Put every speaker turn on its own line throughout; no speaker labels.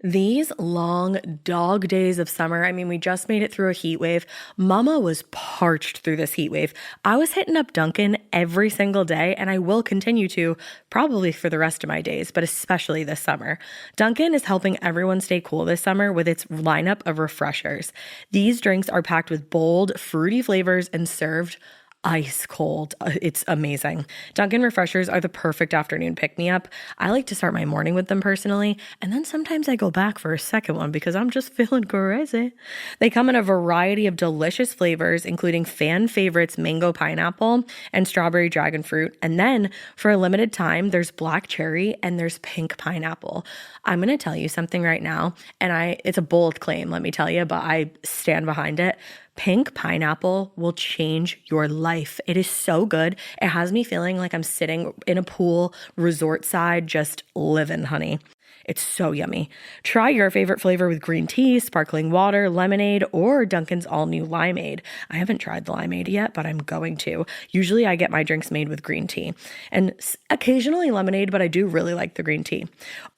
These long dog days of summer, I mean, we just made it through a heat wave. Mama was parched through this heat wave. I was hitting up Dunkin' every single day, and I will continue to probably for the rest of my days, but especially this summer. Dunkin' is helping everyone stay cool this summer with its lineup of refreshers. These drinks are packed with bold, fruity flavors and served ice cold. It's amazing. Dunkin' refreshers are the perfect afternoon pick-me-up. I like to start my morning with them personally, and then sometimes I go back for a second one because I'm just feeling crazy. They come in a variety of delicious flavors, including fan favorites mango pineapple and strawberry dragon fruit. And then for a limited time, there's black cherry and there's pink pineapple. I'm going to tell you something right now, and it's a bold claim, let me tell you, but I stand behind it. Pink pineapple will change your life. It is so good. It has me feeling like I'm sitting in a pool, resort side, just living, honey. It's so yummy. Try your favorite flavor with green tea, sparkling water, lemonade, or Dunkin's all-new limeade. I haven't tried the limeade yet, but I'm going to. Usually I get my drinks made with green tea and occasionally lemonade, but I do really like the green tea.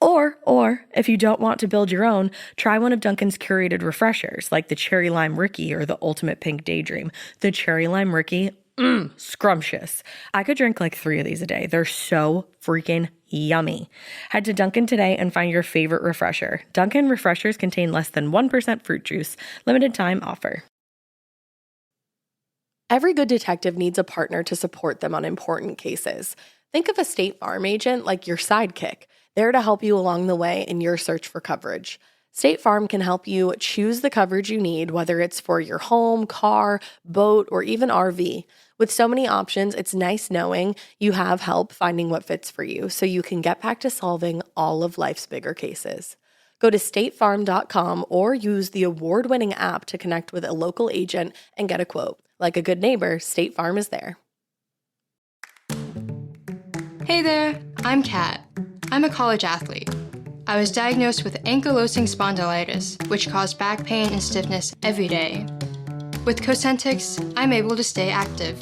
Or if you don't want to build your own, try one of Dunkin's curated refreshers like the Cherry Lime Ricky or the Ultimate Pink Daydream. The Cherry Lime Ricky, scrumptious. I could drink like 3 of these a day. They're so freaking yummy. Head to Dunkin' today and find your favorite refresher. Dunkin' refreshers contain less than 1% fruit juice. Limited time offer. Every good detective needs a partner to support them on important cases. Think of a State Farm agent like your sidekick, there to help you along the way in your search for coverage. State Farm can help you choose the coverage you need, whether it's for your home, car, boat, or even RV. With so many options, it's nice knowing you have help finding what fits for you so you can get back to solving all of life's bigger cases. Go to statefarm.com or use the award-winning app to connect with a local agent and get a quote. Like a good neighbor, State Farm is there.
Hey there, I'm Kat. I'm a college athlete. I was diagnosed with ankylosing spondylitis, which caused back pain and stiffness every day. With Cosentyx, I'm able to stay active.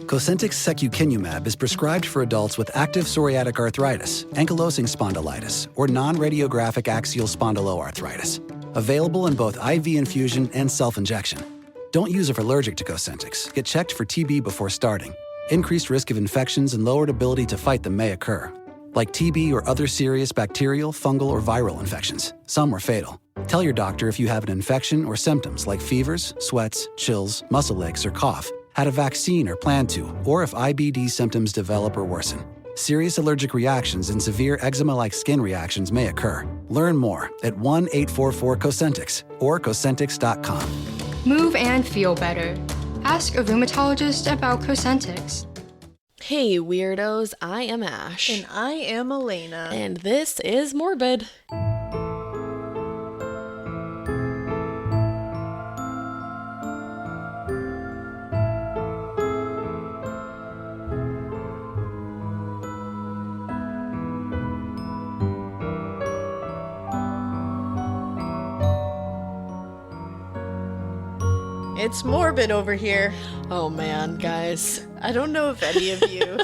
Cosentyx secukinumab is prescribed for adults with active psoriatic arthritis, ankylosing spondylitis, or non-radiographic axial spondyloarthritis. Available in both IV infusion and self-injection. Don't use if allergic to Cosentyx. Get checked for TB before starting. Increased risk of infections and lowered ability to fight them may occur, like TB or other serious bacterial, fungal, or viral infections. Some are fatal. Tell your doctor if you have an infection or symptoms like fevers, sweats, chills, muscle aches, or cough, had a vaccine or plan to, or if IBD symptoms develop or worsen. Serious allergic reactions and severe eczema-like skin reactions may occur. Learn more at 1-844-COSENTYX or Cosentyx.com.
Move and feel better. Ask a rheumatologist about Cosentyx.
Hey weirdos, I am Ash.
And I am Alaina.
And this is Morbid.
It's morbid over here.
Oh man, guys.
I don't know if any of you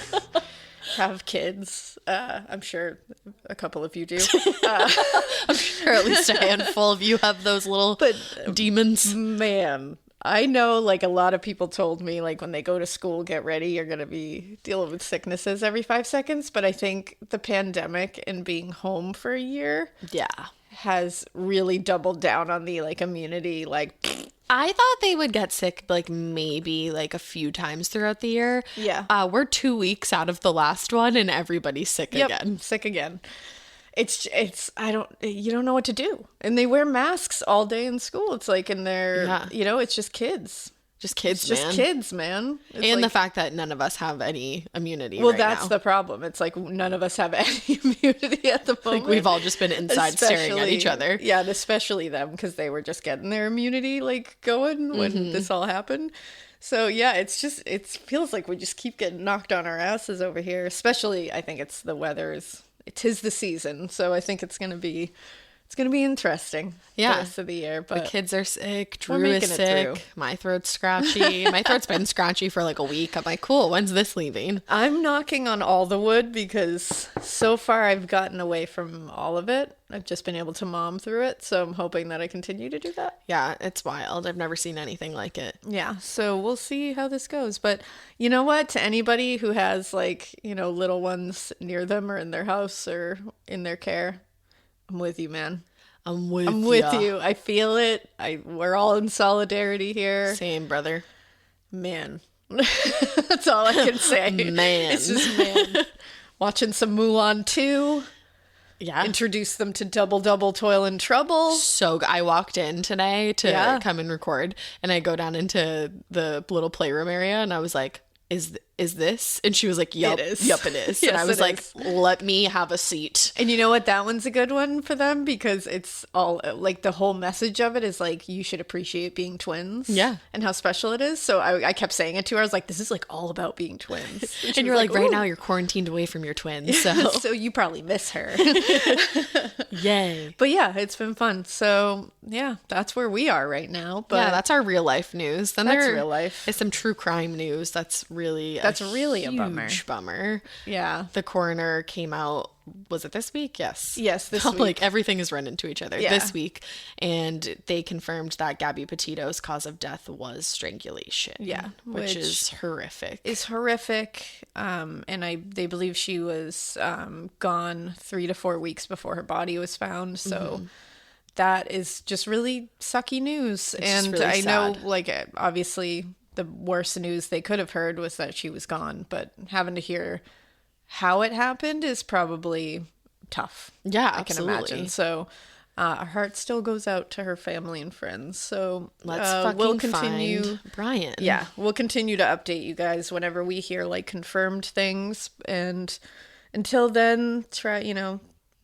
have kids. I'm sure a couple of you do.
I'm sure at least a handful of you have those little demons.
Man, I know like a lot of people told me like when they go to school, get ready, you're going to be dealing with sicknesses every 5 seconds. But I think the pandemic and being home for a year has really doubled down on the like immunity, like...
I thought they would get sick like maybe like a few times throughout the year.
Yeah.
We're 2 weeks out of the last one and everybody's sick again.
Sick again. You don't know what to do. And they wear masks all day in school. It's like in their, it's just kids.
Just kids,
man. Just kids, man.
It's and like, the fact that none of us have any immunity
well, that's the problem. It's like none of us have any immunity at the moment.
Like we've all just been inside staring at each other.
Yeah, and especially them because they were just getting their immunity like going when this all happened. So yeah, it feels like we just keep getting knocked on our asses over here. Especially, I think it's the weather. It is the season, so I think it's gonna be It's going to be interesting the rest of the year. But
the kids are sick.
we're
Drew is
making it
sick.
through.
My throat's scratchy. My throat's been scratchy for like a week. I'm like, cool, when's this leaving?
I'm knocking on all the wood because so far I've gotten away from all of it. I've just been able to mom through it. So I'm hoping that I continue to do that.
Yeah, it's wild. I've never seen anything like it.
Yeah. So we'll see how this goes. But you know what? To anybody who has like, little ones near them or in their house or in their care, I'm with you, man.
I'm with
you. I feel it. We're all in solidarity here.
Same, brother.
Man. That's all I can say.
Man.
It's just man. Watching some Mulan 2.
Yeah.
Introduce them to Double Double Toil and Trouble.
So I walked in today to come and record, and I go down into the little playroom area, and I was like, is this? And she was like, yup,
It is.
yup, it is.
Yes,
and I was
it
like,
is.
let me have a seat.
And you know what? That one's a good one for them because it's all like the whole message of it is like you should appreciate being twins.
Yeah.
And how special it is. So I kept saying it to her. I was like, this is like all about being twins.
And you're like, right now you're quarantined away from your twins. So
So you probably miss her.
yay.
But yeah, it's been fun. So yeah, that's where we are right now. But
Yeah, that's our real life news. Then
That's
there
real life.
is some true crime news. That's really
really a bummer.
huge bummer.
Yeah.
The coroner came out, was it this week? Yes.
Yes, this
Like
week.
everything is run into each other
Yeah.
this week. And they confirmed that Gabby Petito's cause of death was strangulation.
Yeah,
Which
which
is horrific.
Is horrific. And they believe she was gone 3 to 4 weeks before her body was found. So that is just really sucky news.
just
And
really
I know,
sad.
like, obviously the worst news they could have heard was that she was gone, but having to hear how it happened is probably tough.
Yeah,
I can
absolutely.
imagine. So our heart still goes out to her family and friends. So
Let's fucking find Brian.
Yeah, we'll continue to update you guys whenever we hear like confirmed things. And until then, try,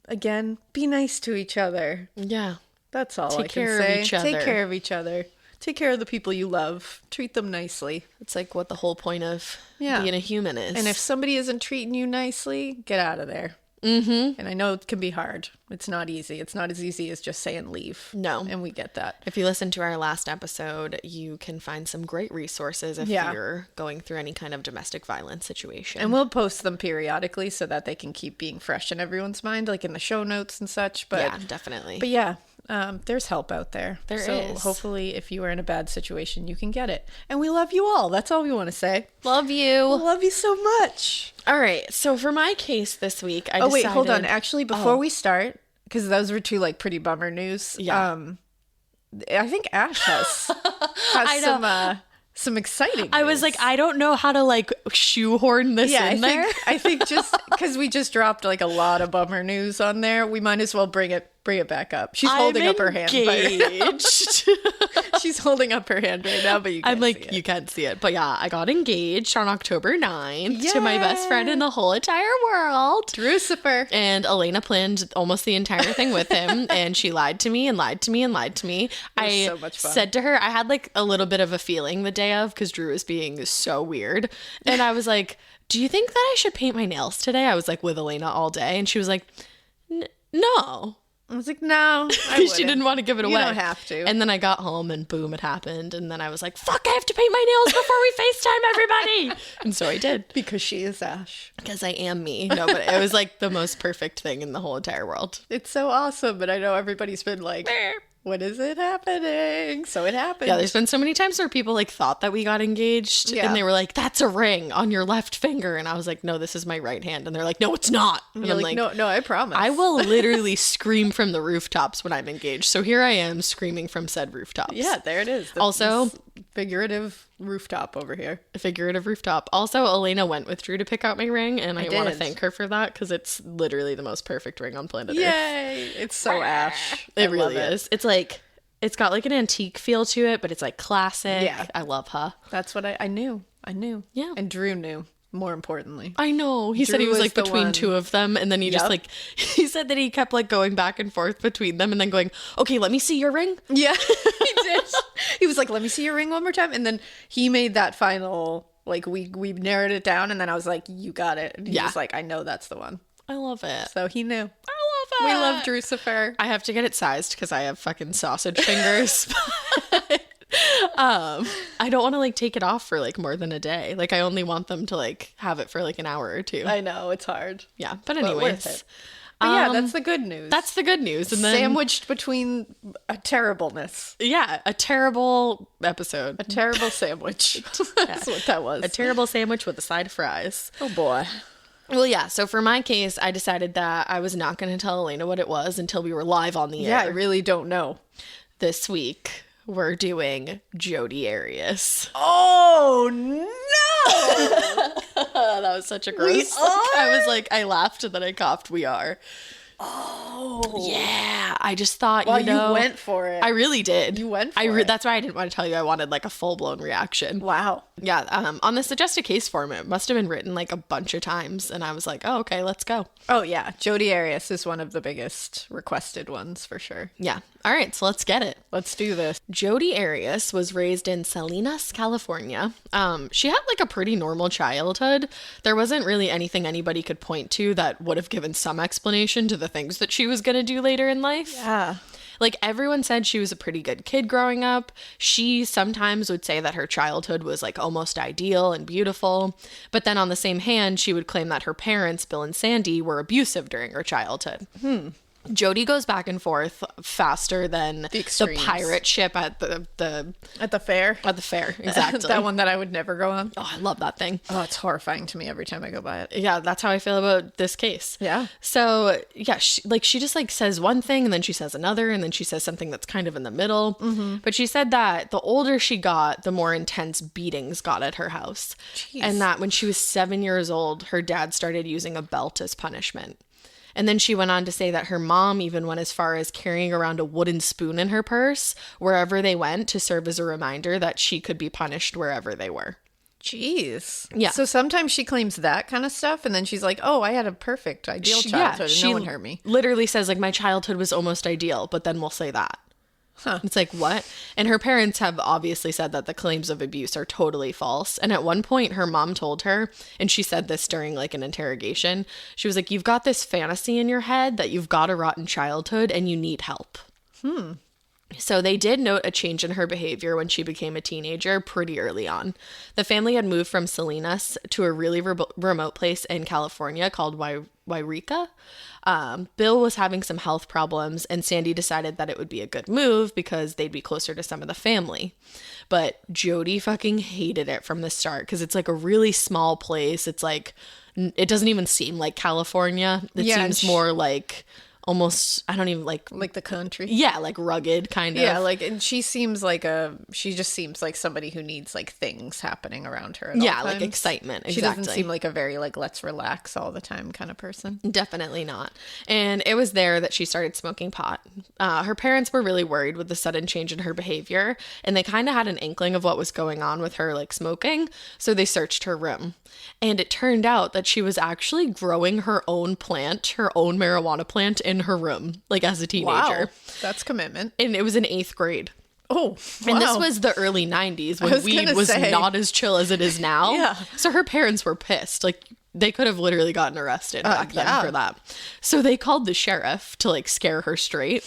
again, be nice to each other.
Yeah.
That's all I
Take
can
care of
say.
each
Take
other.
care of each other. Take care of the people you love. Treat them nicely.
It's like what the whole point of
Yeah.
being a human is.
And if somebody isn't treating you nicely, get out of there. Mm-hmm. And I know it can be hard. It's not easy. It's not as easy as just saying leave.
No.
And we get that.
If you listen to our last episode, you can find some great resources if
Yeah.
you're going through any kind of domestic violence situation.
And we'll post them periodically so that they can keep being fresh in everyone's mind, like in the show notes and such. But
yeah, definitely.
But yeah, there's help out there.
There
so
is.
hopefully if you are in a bad situation, you can get it. And we love you all. That's all we want to say.
Love you.
Love you so much.
All right. So for my case this week, I
Wait, hold on.
decided-
Actually, before we start, because those were two like pretty bummer news.
Yeah.
I think Ash has
I know.
some exciting
I was
news.
like, I don't know how to like shoehorn this in there.
I think just because we just dropped like a lot of bummer news on there, we might as well bring it back up. She's holding up her hand.
Engaged.
She's holding up her hand right now, but you can't
I'm like,
see it.
you can't see it. But yeah, I got engaged on October 9th to my best friend in the whole entire world.
Drucifer.
And Alaina planned almost the entire thing with him. And she lied to me and lied to me and lied to me. I
so much fun.
said to her, I had like a little bit of a feeling the day of because Drew was being so weird. And I was like, do you think that I should paint my nails today? I was like with Alaina all day. And she was like, no.
I was like, no,
Because she didn't want to give it away.
You don't have to.
And then I got home and boom, it happened. And then I was like, fuck, I have to paint my nails before we FaceTime everybody. And so I did.
Because she is Ash.
Because I am me. No, but it was like the most perfect thing in the whole entire world.
It's so awesome, but I know everybody's been like, when is it happening? So it happened.
Yeah, there's been so many times where people like thought that we got engaged
Yeah.
and they were like, that's a ring on your left finger. And I was like, no, this is my right hand. And they're like, no, it's not. And
You're
I'm
like,
like,
no, I promise.
I will literally scream from the rooftops when I'm engaged. So here I am screaming from said rooftops.
Yeah, there it is.
Also-
this figurative rooftop over here.
A figurative rooftop. Also, Alaina went with Drew to pick out my ring, and I want to
did.
thank her for that because it's literally the most perfect ring on planet Earth.
Yay! It's so Ash.
It
I
really
love
is. It's like, it's got like an antique feel to it, but it's like classic.
Yeah.
I love her.
That's what I knew. I knew.
Yeah.
And Drew knew, more importantly.
I know. He said he
Drew
was
was
like
the
between
one.
two of them, and then he just
Yep.
like, he said that he kept like going back and forth between them and then going, okay, let me see your ring.
Yeah, he did. He was like, let me see your ring one more time. And then he made that final, like, we narrowed it down. And then I was like, you got it. And he
Yeah.
was like, I know that's the one.
I love it.
So he knew.
I love
We love Drucifer.
I have to get it sized because I have fucking sausage fingers. I don't want to like take it off for like more than a day. Like I only want them to like have it for like an hour or two.
I know, it's hard.
Yeah, but
worth
anyways.
it. But yeah, that's the good news.
That's the good news. And then
sandwiched between a terribleness.
Yeah, a terrible episode.
A terrible sandwich. That's what that was.
A terrible sandwich with a side of fries.
Oh boy.
Well, yeah, so for my case, I decided that I was not going to tell Alaina what it was until we were live on the air.
Yeah, I really don't know.
This week, we're doing Jodi Arias.
Oh, no!
That was such a gross. I laughed and then I coughed. We are.
Oh.
Yeah, I just thought,
Well,
you know.
you went for it.
I really did.
You went for it.
That's why I didn't want to tell you. I wanted like a full-blown reaction.
Wow.
Yeah, on the suggested case form, it must have been written like a bunch of times. And I was like, oh, okay, let's go.
Oh, yeah. Jodi Arias is one of the biggest requested ones for sure.
Yeah. All right, so let's get it.
Let's do this.
Jodi Arias was raised in Salinas, California. She had like a pretty normal childhood. There wasn't really anything anybody could point to that would have given some explanation to the things that she was going to do later in life.
Yeah.
Like everyone said she was a pretty good kid growing up. She sometimes would say that her childhood was like almost ideal and beautiful. But then on the same hand, she would claim that her parents, Bill and Sandy, were abusive during her childhood. Jodi goes back and forth faster than the pirate ship at the
fair.
At the fair, exactly.
That one that I would never go on.
Oh, I love that thing.
Oh, it's horrifying to me every time I go by it.
Yeah, that's how I feel about this case.
Yeah.
So yeah, she just like says one thing and then she says another and then she says something that's kind of in the middle. Mm-hmm. But she said that the older she got, the more intense beatings got at her house. Jeez. And that when she was 7 years old, her dad started using a belt as punishment. And then she went on to say that her mom even went as far as carrying around a wooden spoon in her purse wherever they went to serve as a reminder that she could be punished wherever they were.
Jeez.
Yeah.
So sometimes she claims that kind of stuff and then she's like, oh, I had a perfect, ideal childhood and no one hurt me.
Literally says like my childhood was almost ideal, but then we'll say that. Huh. It's like, what? And her parents have obviously said that the claims of abuse are totally false. And at one point, her mom told her, and she said this during like an interrogation, she was like, you've got this fantasy in your head that you've got a rotten childhood and you need help. So they did note a change in her behavior when she became a teenager pretty early on. The family had moved from Salinas to a really remote place in California called Wairika. Bill was having some health problems and Sandy decided that it would be a good move because they'd be closer to some of the family. But Jodi fucking hated it from the start because it's like a really small place. It's like, it doesn't even seem like California. It seems more like almost, I don't even like
the country.
Yeah, like rugged kind of.
Yeah, like, and she just seems like somebody who needs like things happening around her at all times.
Like excitement. Exactly.
She doesn't seem like a very like let's relax all the time kind of person.
Definitely not. And it was there that she started smoking pot. Her parents were really worried with the sudden change in her behavior, and they kind of had an inkling of what was going on with her like smoking, so they searched her room. And it turned out that she was actually growing her own marijuana plant in her room, like as a teenager.
Wow, that's commitment.
And it was in 8th grade.
Oh, wow.
And this was the early 90s when weed was not as chill as it is now.
Yeah.
So her parents were pissed. Like, they could have literally gotten arrested back then for that. So they called the sheriff to like scare her straight.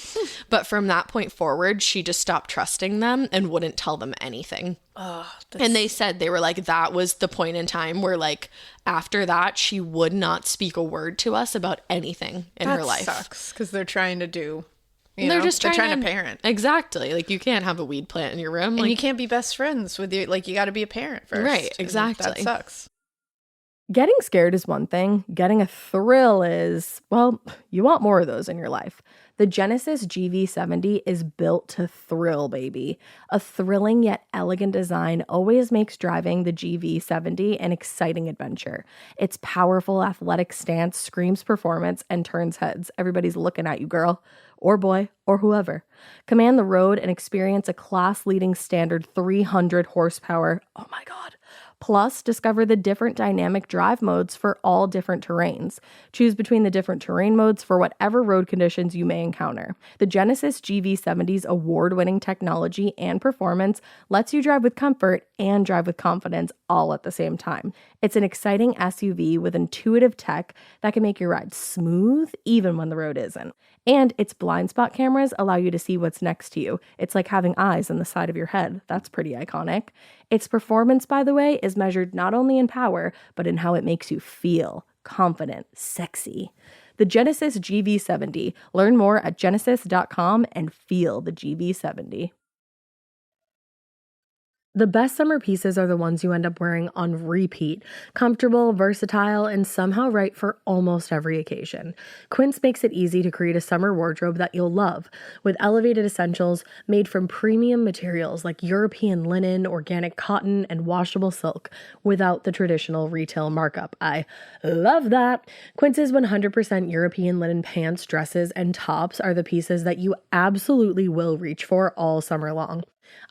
But from that point forward, she just stopped trusting them and wouldn't tell them anything. And they said they were like, that was the point in time where like after that, she would not speak a word to us about anything in her life.
That sucks because they're trying to do.
They're trying
to parent.
Exactly. Like you can't have a weed plant in your room.
And
like,
you can't be best friends with your, like you got to be a parent first.
Right. Exactly.
That sucks.
Getting scared is one thing. Getting a thrill is, well, you want more of those in your life. The Genesis GV70 is built to thrill, baby. A thrilling yet elegant design always makes driving the GV70 an exciting adventure. Its powerful athletic stance screams performance and turns heads. Everybody's looking at you, girl, or boy, or whoever. Command the road and experience a class-leading standard 300 horsepower, oh my God, Plus, discover the different dynamic drive modes for all different terrains. Choose between the different terrain modes for whatever road conditions you may encounter. The Genesis GV70's award-winning technology and performance lets you drive with comfort and drive with confidence all at the same time. It's an exciting SUV with intuitive tech that can make your ride smooth even when the road isn't. And its blind spot cameras allow you to see what's next to you. It's like having eyes in the side of your head. That's pretty iconic. Its performance, by the way, is measured not only in power, but in how it makes you feel confident, sexy. The Genesis GV70. Learn more at genesis.com and feel the GV70. The best summer pieces are the ones you end up wearing on repeat. Comfortable, versatile, and somehow right for almost every occasion. Quince makes it easy to create a summer wardrobe that you'll love, with elevated essentials made from premium materials like European linen, organic cotton, and washable silk, without the traditional retail markup. I love that! Quince's 100% European linen pants, dresses, and tops are the pieces that you absolutely will reach for all summer long.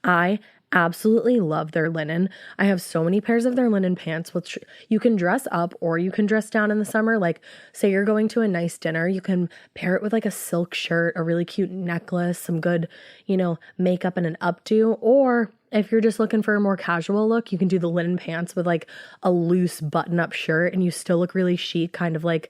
I absolutely love their linen. I have so many pairs of their linen pants, which you can dress up or you can dress down in the summer. Like, say you're going to a nice dinner, you can pair it with like a silk shirt, a really cute necklace, some good, makeup and an updo. Or if you're just looking for a more casual look, you can do the linen pants with like a loose button-up shirt and you still look really chic, kind of like,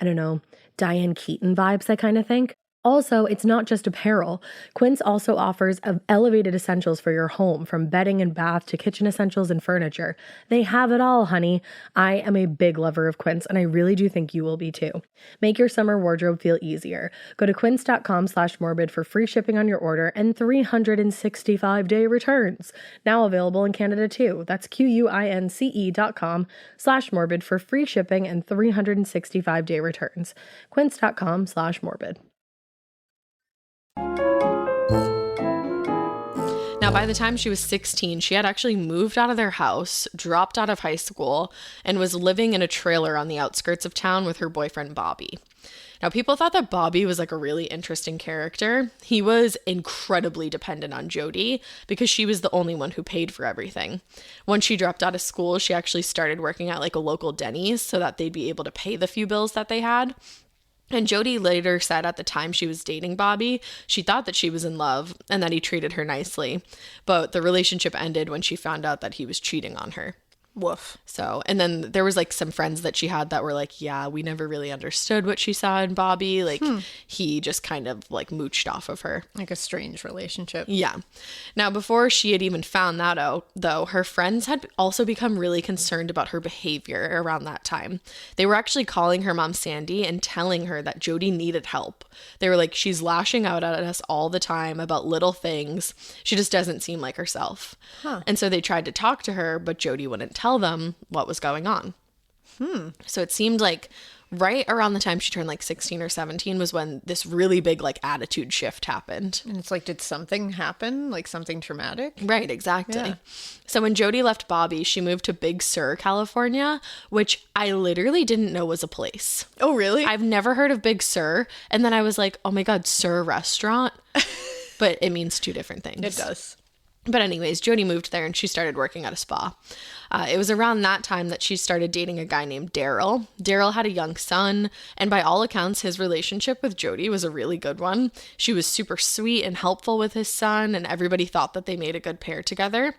I don't know, Diane Keaton vibes, I kind of think. Also, it's not just apparel. Quince also offers elevated essentials for your home, from bedding and bath to kitchen essentials and furniture. They have it all, honey. I am a big lover of Quince, and I really do think you will be too. Make your summer wardrobe feel easier. Go to quince.com/morbid for free shipping on your order and 365-day returns. Now available in Canada too. That's QUINCE.com/morbid for free shipping and 365-day returns. Quince.com/morbid.
Now, by the time she was 16, she had actually moved out of their house, dropped out of high school, and was living in a trailer on the outskirts of town with her boyfriend, Bobby. Now, people thought that Bobby was like a really interesting character. He was incredibly dependent on Jodi because she was the only one who paid for everything. Once she dropped out of school, she actually started working at like a local Denny's so that they'd be able to pay the few bills that they had. And Jodi later said at the time she was dating Bobby, she thought that she was in love and that he treated her nicely. But the relationship ended when she found out that he was cheating on her.
Woof.
So, and then there was like some friends that she had that were like, yeah, we never really understood what she saw in Bobby. Like he just kind of like mooched off of her.
Like a strange relationship.
Yeah. Now, before she had even found that out, though, her friends had also become really concerned about her behavior around that time. They were actually calling her mom, Sandy, and telling her that Jodi needed help. They were like, she's lashing out at us all the time about little things. She just doesn't seem like herself. And so they tried to talk to her, but Jodi wouldn't tell them what was going on. So it seemed like right around the time she turned like 16 or 17 was when this really big like attitude shift happened.
And it's like, did something happen? Like something traumatic?
Right, exactly.
Yeah.
So when Jodi left Bobby, she moved to Big Sur, California, which I literally didn't know was a place.
Oh, really?
I've never heard of Big Sur. And then I was like, oh my God, Sur restaurant. But it means two different things.
It does.
But anyways, Jodi moved there and she started working at a spa. It was around that time that she started dating a guy named Daryl. Daryl had a young son, and by all accounts, his relationship with Jodi was a really good one. She was super sweet and helpful with his son, and everybody thought that they made a good pair together.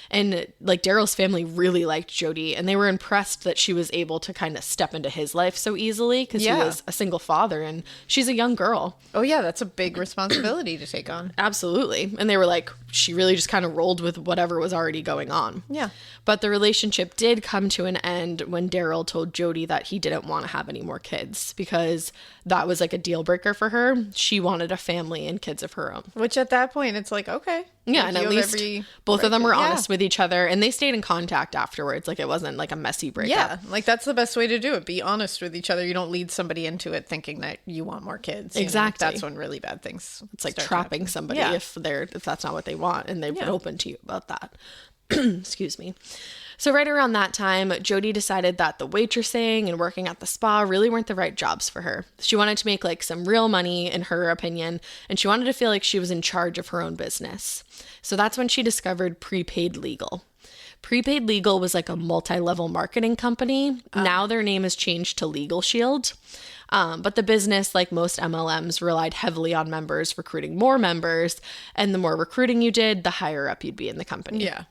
And like Daryl's family really liked Jodi, and they were impressed that she was able to kind of step into his life so easily because he was a single father and she's a young girl.
Oh yeah, that's a big responsibility to take on.
Absolutely. And they were like, she really just kind of rolled with whatever was already going on.
Yeah.
But the relationship did come to an end when Daryl told Jodi that he didn't want to have any more kids because that was like a deal breaker for her. She wanted a family and kids of her own.
Which at that point, it's like, okay.
Yeah,
like
and at least both of them were honest with each other, and they stayed in contact afterwards. Like, it wasn't like a messy breakup.
Yeah, like that's the best way to do it. Be honest with each other. You don't lead somebody into it thinking that you want more kids.
Exactly.
That's when really bad things.
It's like trapping somebody if that's not what they want, and they've been open to you about that. Excuse me. So right around that time, Jodi decided that the waitressing and working at the spa really weren't the right jobs for her. She wanted to make like some real money, in her opinion, and she wanted to feel like she was in charge of her own business. So that's when she discovered Prepaid Legal. Prepaid Legal was like a multi-level marketing company. Now their name has changed to Legal Shield. But the business, like most MLMs, relied heavily on members recruiting more members. And the more recruiting you did, the higher up you'd be in the company.
Yeah.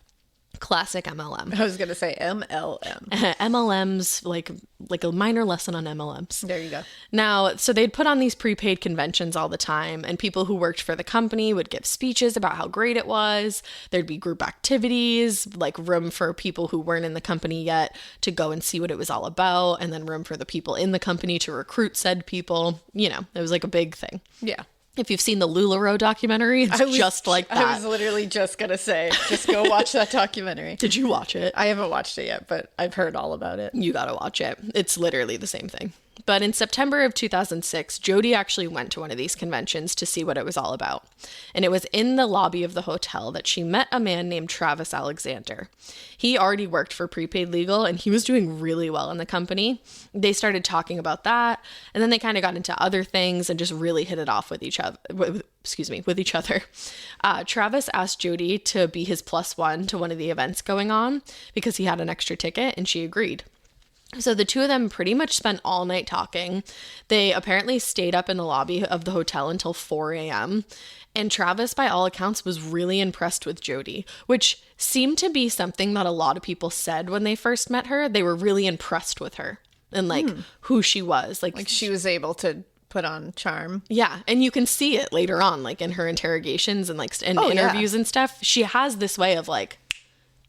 Classic MLM.
I was going to say MLM.
MLMs, like a minor lesson on MLMs.
There you go.
Now, so they'd put on these prepaid conventions all the time, and people who worked for the company would give speeches about how great it was. There'd be group activities, like room for people who weren't in the company yet to go and see what it was all about, and then room for the people in the company to recruit said people. You know, it was like a big thing.
Yeah.
If you've seen the LuLaRoe documentary, it's just like that.
I was literally just going to say, just go watch that documentary.
Did you watch it?
I haven't watched it yet, but I've heard all about it.
You gotta watch it. It's literally the same thing. But in September of 2006, Jodi actually went to one of these conventions to see what it was all about. And it was in the lobby of the hotel that she met a man named Travis Alexander. He already worked for Prepaid Legal, and he was doing really well in the company. They started talking about that, and then they kind of got into other things and just really hit it off with each other. With each other. Travis asked Jodi to be his +1 to one of the events going on because he had an extra ticket, and she agreed. So the two of them pretty much spent all night talking. They apparently stayed up in the lobby of the hotel until 4 a.m. And Travis, by all accounts, was really impressed with Jodi, which seemed to be something that a lot of people said when they first met her. They were really impressed with her and like who she was. Like
she was able to put on charm.
Yeah. And you can see it later on, like in her interrogations and like in interviews and stuff. She has this way of like,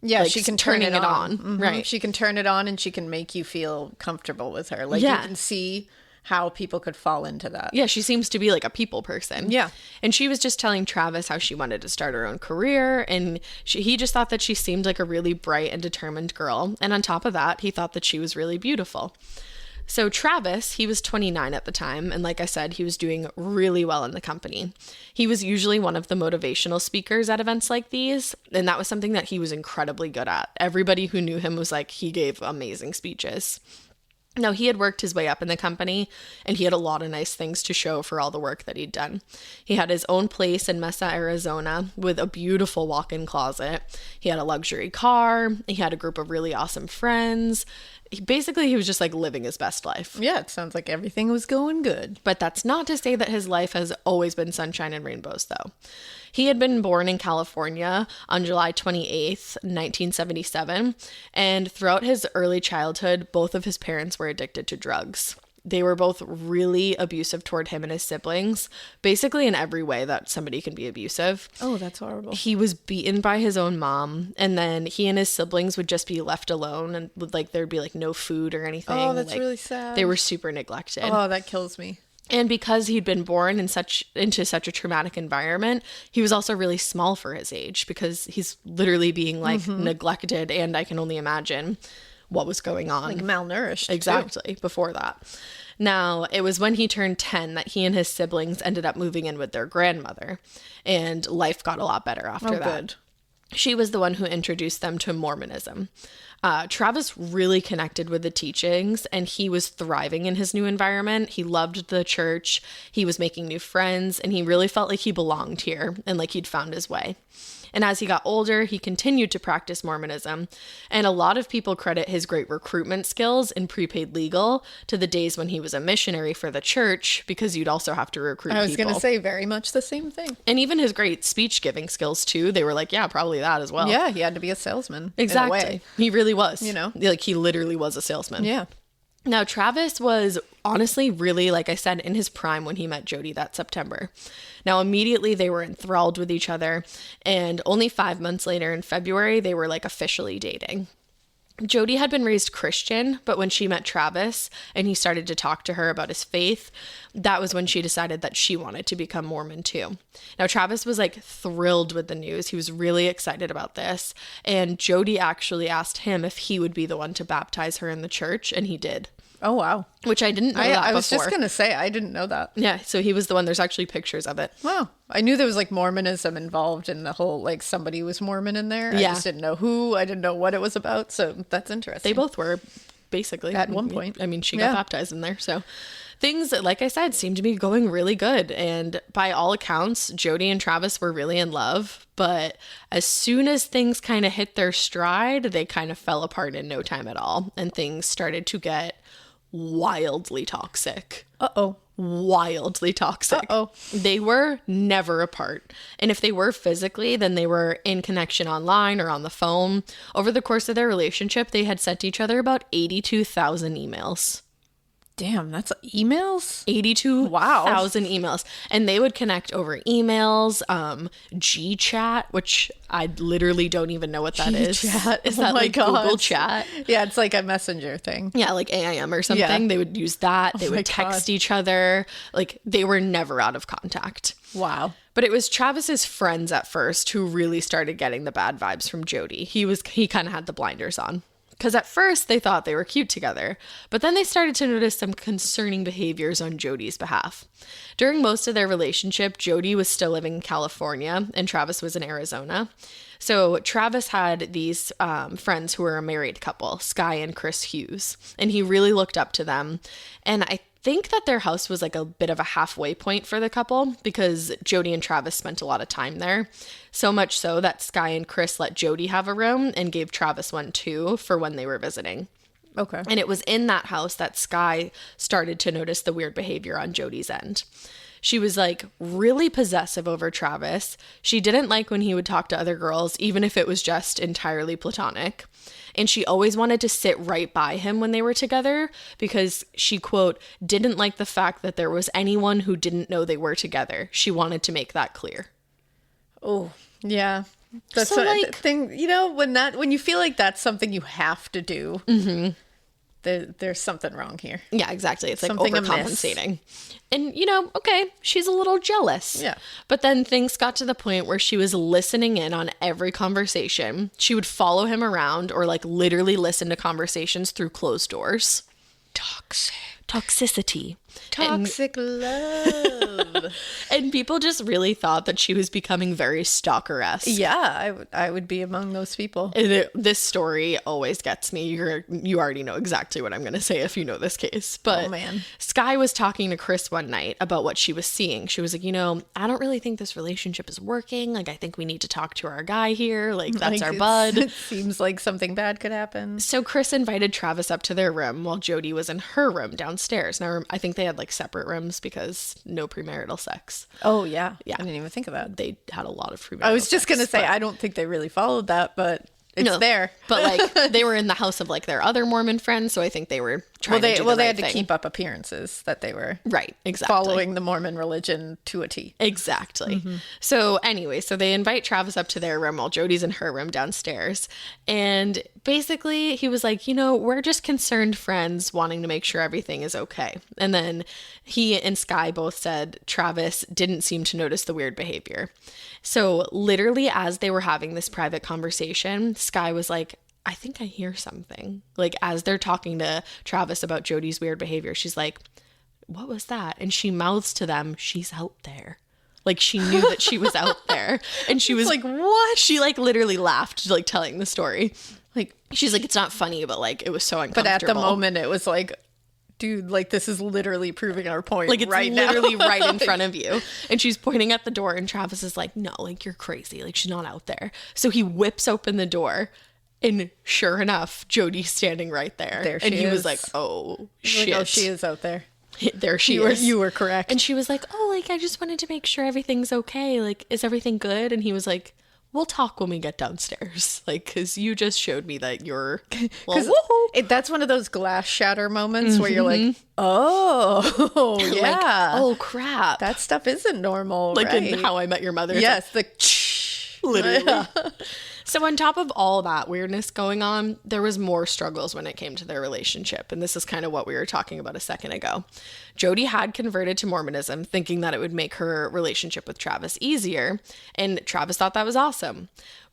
yeah,
like
she can turn it on.
Mm-hmm. Right.
She can turn it on and she can make you feel comfortable with her. Like you can see how people could fall into that.
Yeah, she seems to be like a people person.
Yeah.
And she was just telling Travis how she wanted to start her own career. And he just thought that she seemed like a really bright and determined girl. And on top of that, he thought that she was really beautiful. So Travis, he was 29 at the time, and like I said, he was doing really well in the company. He was usually one of the motivational speakers at events like these, and that was something that he was incredibly good at. Everybody who knew him was like, he gave amazing speeches. Now, he had worked his way up in the company, and he had a lot of nice things to show for all the work that he'd done. He had his own place in Mesa, Arizona, with a beautiful walk-in closet. He had a luxury car. He had a group of really awesome friends. He was just like living his best life.
Yeah, it sounds like everything was going good.
But that's not to say that his life has always been sunshine and rainbows, though. He had been born in California on July 28th, 1977, and throughout his early childhood, both of his parents were addicted to drugs. They were both really abusive toward him and his siblings, basically in every way that somebody can be abusive.
Oh, that's horrible.
He was beaten by his own mom, and then he and his siblings would just be left alone, and there'd be like no food or anything.
Oh, that's really sad.
They were super neglected.
Oh, that kills me.
And because he'd been born into such a traumatic environment, he was also really small for his age because he's literally being like neglected, and I can only imagine what was going on.
Like malnourished.
Exactly, before that. Now, it was when he turned 10 that he and his siblings ended up moving in with their grandmother, and life got a lot better after that.
Good.
She was the one who introduced them to Mormonism. Travis really connected with the teachings, and he was thriving in his new environment. He loved the church. He was making new friends, and he really felt like he belonged here and like he'd found his way. And as he got older, he continued to practice Mormonism. And a lot of people credit his great recruitment skills in Prepaid Legal to the days when he was a missionary for the church, because you'd also have to recruit people.
I was going to say very much the same thing.
And even his great speech giving skills too. They were like, yeah, probably that as well.
Yeah, he had to be a salesman.
Exactly.
In a way.
He really was.
You know?
Like he literally was a salesman.
Yeah.
Now, Travis was honestly really, like I said, in his prime when he met Jodi that September. Now, immediately they were enthralled with each other, and only 5 months later in February, they were like officially dating. Jodi had been raised Christian, but when she met Travis and he started to talk to her about his faith, that was when she decided that she wanted to become Mormon too. Now, Travis was like thrilled with the news. He was really excited about this. And Jodi actually asked him if he would be the one to baptize her in the church, and he did.
Oh, wow.
Which I didn't know that before.
I was just going to say, I didn't know that.
Yeah, so he was the one. There's actually pictures of it.
Wow. I knew there was like Mormonism involved in the whole, like somebody was Mormon in there.
Yeah.
I just didn't know who. I didn't know what it was about. So that's interesting.
They both were. basically.
At one point.
I mean, she got baptized in there. So things, like I said, seemed to be going really good. And by all accounts, Jodi and Travis were really in love. But as soon as things kind of hit their stride, they kind of fell apart in no time at all. And things started to get wildly toxic.
Uh-oh.
Wildly toxic.
Uh-oh.
They were never apart. And if they were physically, then they were in connection online or on the phone. Over the course of their relationship, they had sent each other about 82,000 emails.
Damn, that's emails?
82,000 emails. And they would connect over emails, G-Chat, which I literally don't even know what that is.
G-Chat.
Is that like Google Chat?
Yeah, it's like a messenger thing.
Yeah, like AIM or something.
Yeah.
They would use that. They
my
would text
God.
each other. Like, they were never out of contact.
Wow.
But it was Travis's friends at first who really started getting the bad vibes from Jodi. He kind of had the blinders on. Because at first they thought they were cute together, but then they started to notice some concerning behaviors on Jodi's behalf. During most of their relationship, Jodi was still living in California and Travis was in Arizona. So Travis had these friends who were a married couple, Sky and Chris Hughes, and he really looked up to them. And I think that their house was like a bit of a halfway point for the couple because Jodi and Travis spent a lot of time there. So much so that Sky and Chris let Jodi have a room and gave Travis one too for when they were visiting.
Okay.
And it was in that house that Sky started to notice the weird behavior on Jodi's end. She was like really possessive over Travis. She didn't like when he would talk to other girls, even if it was just entirely platonic. And she always wanted to sit right by him when they were together because she, quote, didn't like the fact that there was anyone who didn't know they were together. She wanted to make that clear.
Oh, yeah. That's
So,
a
like-
thing, when you feel like that's something you have to do, there's something wrong here.
Yeah, exactly. It's like
Something amiss.
overcompensating. And, okay, she's a little jealous.
Yeah.
But then things got to the point where she was listening in on every conversation. She would follow him around or like literally listen to conversations through closed doors. Toxicity.
Toxic love.
And people just really thought that she was becoming very stalker-esque.
Yeah, I would be among those people.
This story always gets me. You already know exactly what I'm going to say if you know this case. But
Oh, man.
Sky was talking to Chris one night about what she was seeing. She was like, I don't really think this relationship is working. Like, I think we need to talk to our guy here. Like, that's our bud.
It seems like something bad could happen.
So Chris invited Travis up to their room while Jodi was in her room downstairs. Now, I think they had like separate rooms because no premarital sex.
Oh, yeah.
Yeah.
I didn't even think of that.
They had a lot of premarital
I was just going to
sex,
say,
but-
I don't think they really followed that, but it's
No,
there.
But like they were in the house of like their other Mormon friends, so I think they were trying to do the
they
right
had to
thing.
keep up appearances that they were
Right, exactly.
following the Mormon religion to a T.
Exactly. So anyway, so they invite Travis up to their room while Jodi's in her room downstairs. And basically he was like, we're just concerned friends wanting to make sure everything is okay. And then he and Sky both said Travis didn't seem to notice the weird behavior. So literally as they were having this private conversation, Sky was like, I think I hear something. Like as they're talking to Travis about Jodi's weird behavior, she's like, what was that? And she mouths to them, she's out there. Like she knew that she was out there. And she was
like, what?
She like literally laughed, like telling the story. Like she's like, it's not funny, but like it was so uncomfortable.
But at the moment, it was like, dude, like this is literally proving our point.
Like it's
right
literally
now.
right in front of you. And she's pointing at the door and Travis is like, no, like you're crazy. Like she's not out there. So he whips open the door and sure enough, Jodi's standing right there.
There she
and he was
is.
like, oh
He's like,
shit.
oh, she is out there.
There she
You
is.
were correct.
And she was like, oh, like I just wanted to make sure everything's okay. Like, is everything good? And he was like, we'll talk when we get downstairs. Like, because you just showed me that you're well, woohoo.
That's one of those glass shatter moments where you're like, oh, yeah.
Like, oh crap.
That stuff isn't normal,
like
right?
in How I Met Your Mother. It's
Yes,
like, literally. So on top of all that weirdness going on, there was more struggles when it came to their relationship. And this is kind of what we were talking about a second ago. Jodi had converted to Mormonism thinking that it would make her relationship with Travis easier. And Travis thought that was awesome.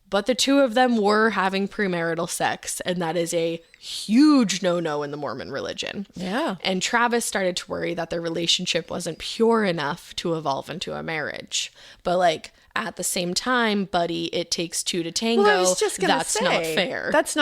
But the two of them were having premarital sex. And that is a huge no-no in the Mormon religion.
Yeah.
And Travis started to worry that their relationship wasn't pure enough to evolve into a marriage. But like, At the same time, buddy, it takes two to tango.
Well, I was just gonna
That's
say,
not fair.
That's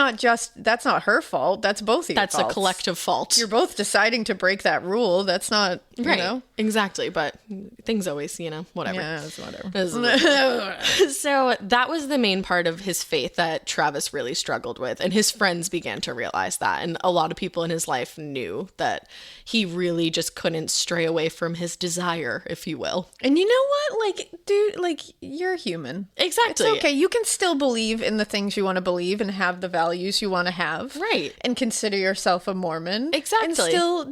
not her fault. That's both of your
That's
faults.
a collective fault.
You're both deciding to break that rule. That's not, you know.
Exactly. But things always, whatever.
Yeah, it's whatever.
So that was the main part of his faith that Travis really struggled with. And his friends began to realize that. And a lot of people in his life knew that he really just couldn't stray away from his desire, if you will.
And you know what? Like, dude, like, you're human.
Exactly.
It's okay. You can still believe in the things you want to believe and have the values you want to have.
Right.
And consider yourself a Mormon.
Exactly.
And still,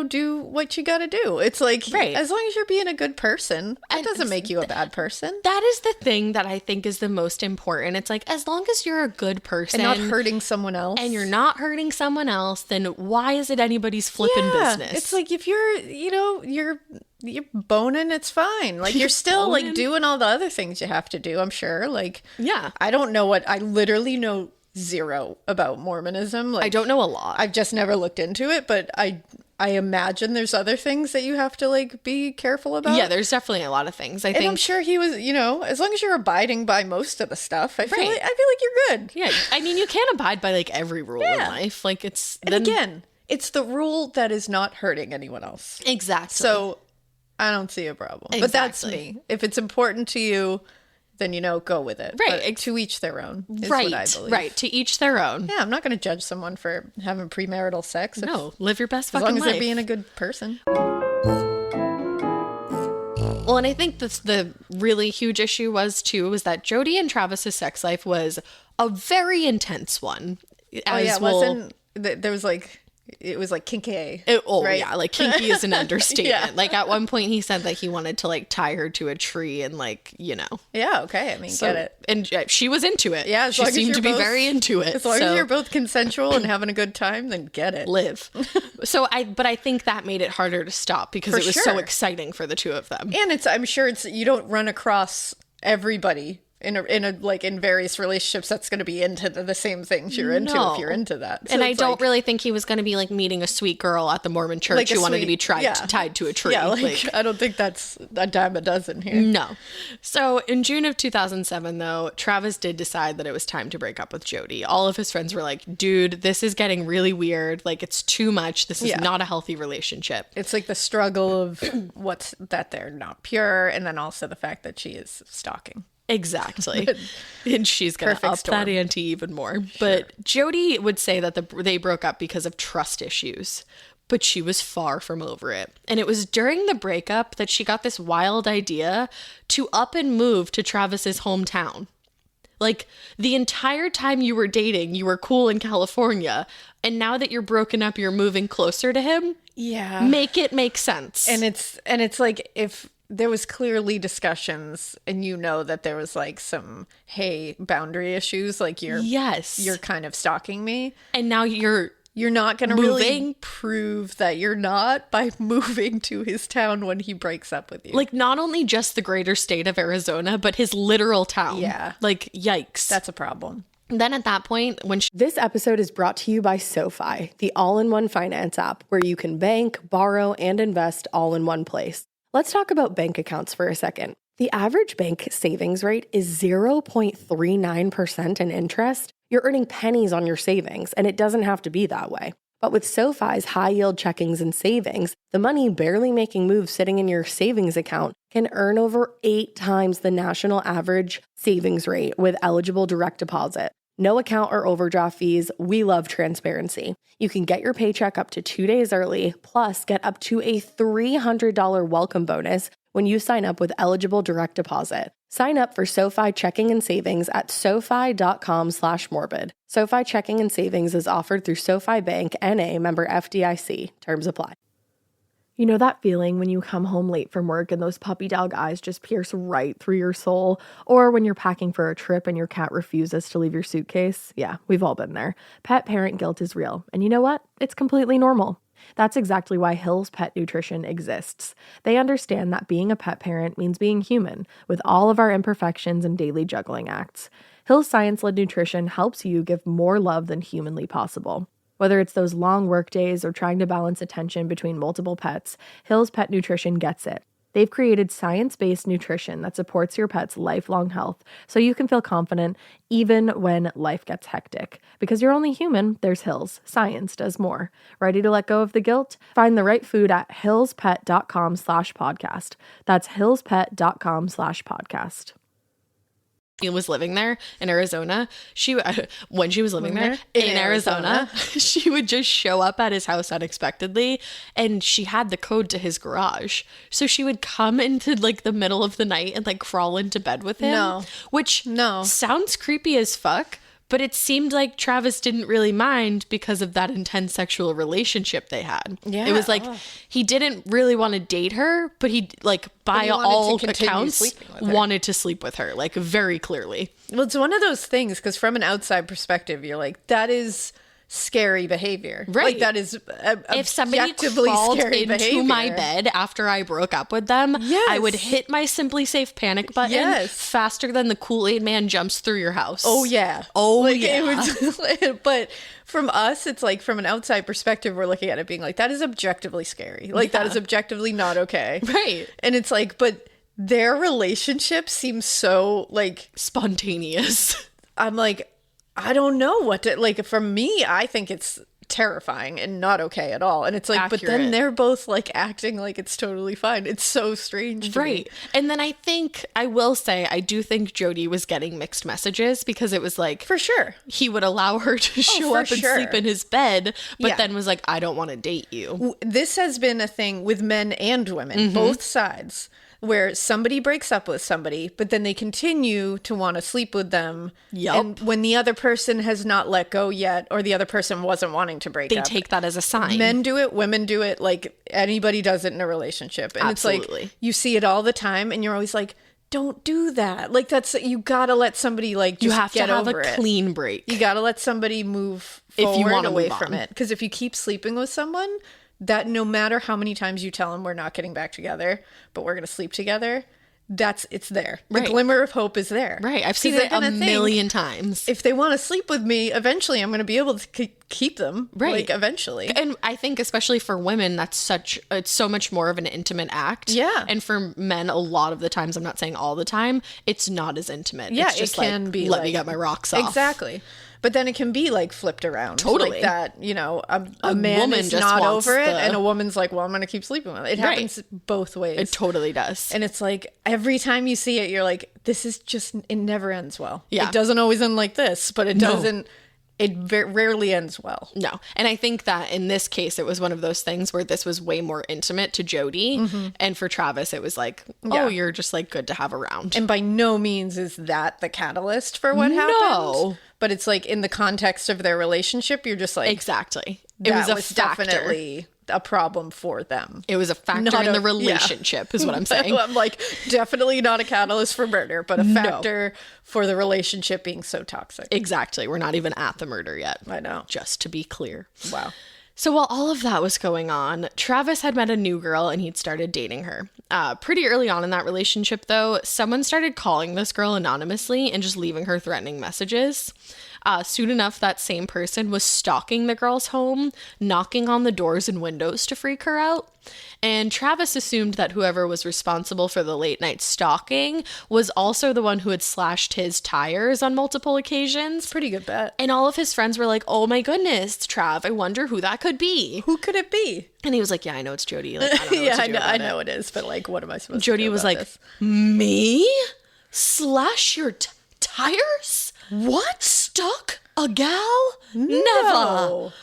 do what you got to do. It's like,
right.
As long as you're being a good person, that doesn't make you a bad person.
That is the thing that I think is the most important. It's like, as long as you're a good person.
And not hurting someone else.
And you're not hurting someone else, then why is it anybody's flipping business?
It's like, if you're, you're boning, it's fine. Like, you're still like doing all the other things you have to do, I'm sure. Like,
yeah.
I don't know I literally know zero about Mormonism. Like,
I don't know a lot.
I've just never looked into it, but I imagine there's other things that you have to like be careful about.
Yeah, there's definitely a lot of things. I think
I'm sure he was, as long as you're abiding by most of the stuff, I feel like you're good.
Yeah, I mean, you can't abide by like every rule in life. Like
again, it's the rule that is not hurting anyone else.
Exactly.
So I don't see a problem. Exactly. But that's me. If it's important to you, then, go with it.
Right.
But to each their own is
right.
what I believe.
Right. To each their own.
Yeah, I'm not going to judge someone for having premarital sex.
No, live your best
fucking life. As long as
life.
they're being a good person.
Well, and I think the really huge issue was that Jodi and Travis's sex life was a very intense one.
There was like... It was like kinky.
Right? Yeah, like kinky is an understatement.
Yeah.
Like at one point he said that he wanted to like tie her to a tree and like,
Yeah, okay. I mean, get it.
And she was into it.
Yeah,
she seemed to be very into it.
As long as you're both consensual and having a good time, then get it.
Live. But I think that made it harder to stop because it was so exciting for the two of them.
And I'm sure you don't run across everybody in various relationships that's going to be into the same things you're into if you're into that. So
and I don't really think he was going to be like meeting a sweet girl at the Mormon church who wanted to be tied to a tree.
Yeah, I don't think that's a dime a dozen here.
No. So in June of 2007, though, Travis did decide that it was time to break up with Jodi. All of his friends were like, dude, this is getting really weird. Like, it's too much. This is not a healthy relationship.
It's like the struggle of what's that they're not pure, and then also the fact that she is stalking.
Exactly. And she's going to up that ante even more. Sure. But Jodi would say that they broke up because of trust issues, but she was far from over it. And it was during the breakup that she got this wild idea to up and move to Travis's hometown. Like, the entire time you were dating, you were cool in California. And now that you're broken up, you're moving closer to him.
Yeah.
Make it make sense.
And it's like, if there was clearly discussions and that there was like some boundary issues, like you're kind of stalking me,
and now you're not going to
really prove that you're not by moving to his town when he breaks up with you.
Like, not only just the greater state of Arizona, but his literal town.
Yeah.
Like, yikes.
That's a problem.
Then at that point,
This episode is brought to you by SoFi, the all-in-one finance app where you can bank, borrow, and invest all in one place. Let's talk about bank accounts for a second. The average bank savings rate is 0.39% in interest. You're earning pennies on your savings, and it doesn't have to be that way. But with SoFi's high-yield checkings and savings, the money barely making moves sitting in your savings account can earn over 8 times the national average savings rate with eligible direct deposit. No account or overdraft fees. We love transparency. You can get your paycheck up to 2 days early, plus get up to a $300 welcome bonus when you sign up with eligible direct deposit. Sign up for SoFi checking and savings at SoFi.com/morbid. SoFi checking and savings is offered through SoFi Bank, N.A., member FDIC. Terms apply. You know that feeling when you come home late from work and those puppy dog eyes just pierce right through your soul? Or when you're packing for a trip and your cat refuses to leave your suitcase? Yeah, we've all been there. Pet parent guilt is real. And you know what? It's completely normal. That's exactly why Hill's Pet Nutrition exists. They understand that being a pet parent means being human, with all of our imperfections and daily juggling acts. Hill's science-led nutrition helps you give more love than humanly possible. Whether it's those long work days or trying to balance attention between multiple pets, Hill's Pet Nutrition gets it.
They've created science-based nutrition that supports your pet's lifelong health so you can feel confident even when life gets hectic. Because you're only human, there's Hills. Science does more. Ready to let go of the guilt? Find the right food at hillspet.com/podcast. That's hillspet.com/podcast.
She was living there in Arizona. When she was living there in Arizona, she would just show up at his house unexpectedly, and she had the code to his garage. So she would come into like the middle of the night and like crawl into bed with him. Which sounds creepy as fuck. But it seemed like Travis didn't really mind because of that intense sexual relationship they had. Yeah. It was like he didn't really want to date her, but he like by all accounts wanted to sleep with her, like very clearly.
Well, it's one of those things because from an outside perspective, you're like, that is scary behavior.
Right.
Like that is
if somebody crawled into
behavior.
My bed after I broke up with them, I would hit my Simply Safe panic button faster than the Kool-Aid man jumps through your house.
Oh yeah. But from us, it's like from an outside perspective, we're looking at it being like, that is objectively scary. Like that is objectively not okay.
Right.
And it's like, but their relationship seems so like
spontaneous.
I'm like, I don't know what to, like, for me, I think it's terrifying and not okay at all. And it's like, but then they're both like acting like it's totally fine. It's so strange to me.
And then I will say, I do think Jodi was getting mixed messages because it was like,
for sure,
he would allow her to show up and sleep in his bed, but then was like, I don't want to date you.
This has been a thing with men and women, both sides, where somebody breaks up with somebody, but then they continue to want to sleep with them.
Yep.
And when the other person has not let go yet, or the other person wasn't wanting to break up.
They take that as a sign.
Men do it, women do it, like anybody does it in a relationship. And it's like, you see it all the time, and you're always like, don't do that. Like you gotta let somebody like just
you have
get
to have
over
a clean break.
You gotta let somebody move forward
if you want
away from it. Because if you keep sleeping with someone, that no matter how many times you tell them we're not getting back together, but we're gonna sleep together, it's there. The glimmer of hope is there.
Right. I've seen it a million times.
If they want to sleep with me, eventually I'm going to be able to keep them.
Right.
Like eventually.
And I think especially for women, it's so much more of an intimate act.
Yeah.
And for men, a lot of the times, I'm not saying all the time, it's not as intimate.
Yeah,
it's just
it can be
let me get my rocks off.
Exactly. But then it can be like flipped around.
Totally.
Like that, a man is
just
not over it and a woman's like, well, I'm going to keep sleeping with it. It happens both ways.
It totally does.
And it's like every time you see it, you're like, this is just, it never ends well.
Yeah.
It doesn't always end like this, but it doesn't. It rarely ends well.
No. And I think that in this case, it was one of those things where this was way more intimate to Jodi. Mm-hmm. And for Travis, it was like, you're just like good to have around.
And by no means is that the catalyst for what happened. But it's like in the context of their relationship, you're just like.
Exactly. It was
definitely a problem for them.
It was a factor in the relationship is what I'm saying.
I'm like, definitely not a catalyst for murder, but a factor for the relationship being so toxic.
Exactly. We're not even at the murder yet.
I know.
Just to be clear.
Wow.
So while all of that was going on, Travis had met a new girl and he'd started dating her. Pretty early on in that relationship, though, someone started calling this girl anonymously and just leaving her threatening messages. Soon enough, that same person was stalking the girl's home, knocking on the doors and windows to freak her out. And Travis assumed that whoever was responsible for the late night stalking was also the one who had slashed his tires on multiple occasions.
Pretty good bet.
And all of his friends were like, oh my goodness, Trav, I wonder who that could be.
Who could it be?
And he was like, yeah, I know it's Jodi. Like, I don't know what to do
I know it is, but like, what am I supposed to do
Jodi was like,
this?
Me? Slash your tires?
What?
Stalk a gal?
No.
Never.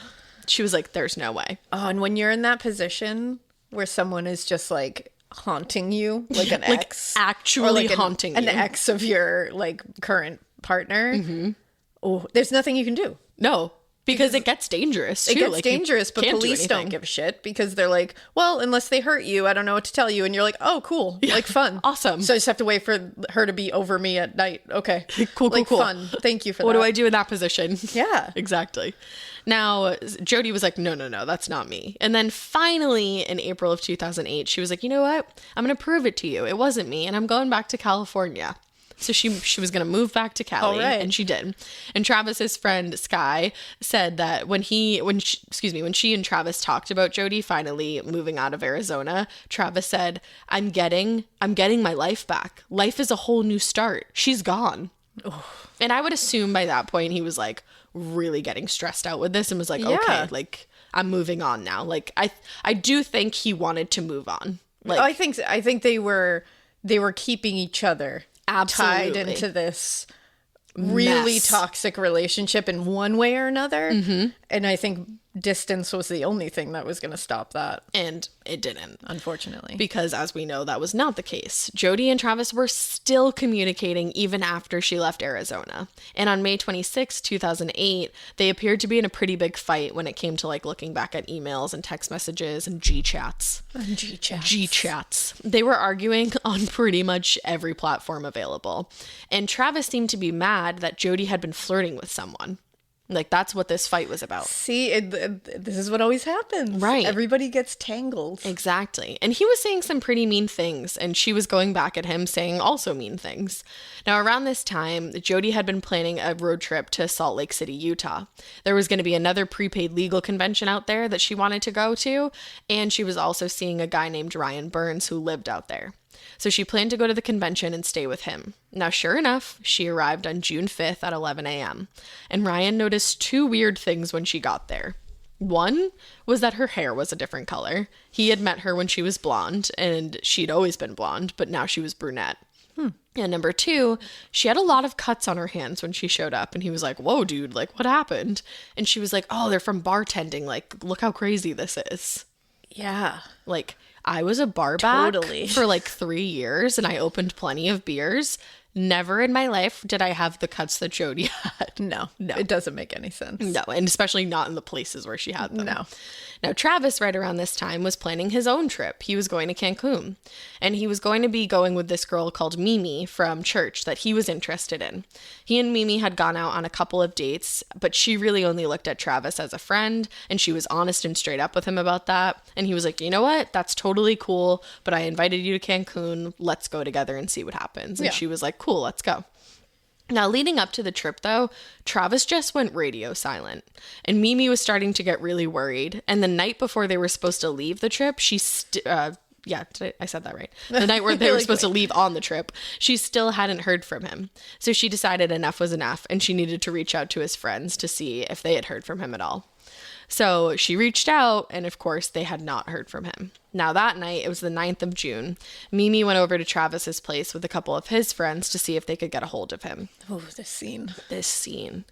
She was like, there's no way.
Oh, and when you're in that position where someone is just like haunting you, like an ex,
actually
or like
haunting
an
you,
ex of your like current partner. Mm-hmm. Oh, there's nothing you can do.
No. Because it gets dangerous, too.
It gets dangerous, but police don't give a shit because they're like, well, unless they hurt you, I don't know what to tell you. And you're like, oh, cool. Yeah. Like, fun.
Awesome.
So I just have to wait for her to be over me at night. Okay.
Cool.
Fun. Thank you for that.
What do I do in that position?
Yeah.
Exactly. Now, Jodi was like, no, that's not me. And then finally, in April of 2008, she was like, you know what? I'm going to prove it to you. It wasn't me, and I'm going back to California. So she was going to move back to Cali, and she did. And Travis's friend Sky said that when she and Travis talked about Jodi finally moving out of Arizona, Travis said, I'm getting my life back. Life is a whole new start. She's gone. Oh. And I would assume by that point he was like really getting stressed out with this and was like, okay, like I'm moving on now. Like I do think he wanted to move on. Like
I think they were keeping each other tied into this really toxic relationship in one way or another. And I think distance was the only thing that was going to stop that.
And it didn't.
Unfortunately.
Because as we know, that was not the case. Jodi and Travis were still communicating even after she left Arizona. And on May 26, 2008, they appeared to be in a pretty big fight when it came to like looking back at emails and text messages and G-chats. G-chats. They were arguing on pretty much every platform available. And Travis seemed to be mad that Jodi had been flirting with someone. Like, that's what this fight was about.
See, this is what always happens.
Right.
Everybody gets tangled.
Exactly. And he was saying some pretty mean things, and she was going back at him saying also mean things. Now, around this time, Jodi had been planning a road trip to Salt Lake City, Utah. There was going to be another prepaid legal convention out there that she wanted to go to, and she was also seeing a guy named Ryan Burns who lived out there. So she planned to go to the convention and stay with him. Now, sure enough, she arrived on June 5th at 11 a.m. And Ryan noticed two weird things when she got there. One was that her hair was a different color. He had met her when she was blonde, and she'd always been blonde, but now she was brunette. And number two, she had a lot of cuts on her hands when she showed up. And he was like, whoa, dude, like, what happened? And she was like, oh, they're from bartending. Like, look how crazy this is.
Yeah.
Like, I was a bar back for like 3 years and I opened plenty of beers. Never in my life did I have the cuts that Jodi had.
No. It doesn't make any sense.
No, and especially not in the places where she had them.
No.
Now, Travis, right around this time, was planning his own trip. He was going to Cancun. And he was going to be going with this girl called Mimi from church that he was interested in. He and Mimi had gone out on a couple of dates, but she really only looked at Travis as a friend. And she was honest and straight up with him about that. And he was like, you know what? That's totally cool. But I invited you to Cancun. Let's go together and see what happens. And she was like, cool, let's go. Now, leading up to the trip, though, Travis just went radio silent, and Mimi was starting to get really worried. And the night before they were supposed to leave the trip, I said that right. The night where they were supposed to leave on the trip, she still hadn't heard from him. So she decided enough was enough, and she needed to reach out to his friends to see if they had heard from him at all. So she reached out, and of course, they had not heard from him. Now, that night, it was the 9th of June, Mimi went over to Travis's place with a couple of his friends to see if they could get a hold of him.
Oh, this scene.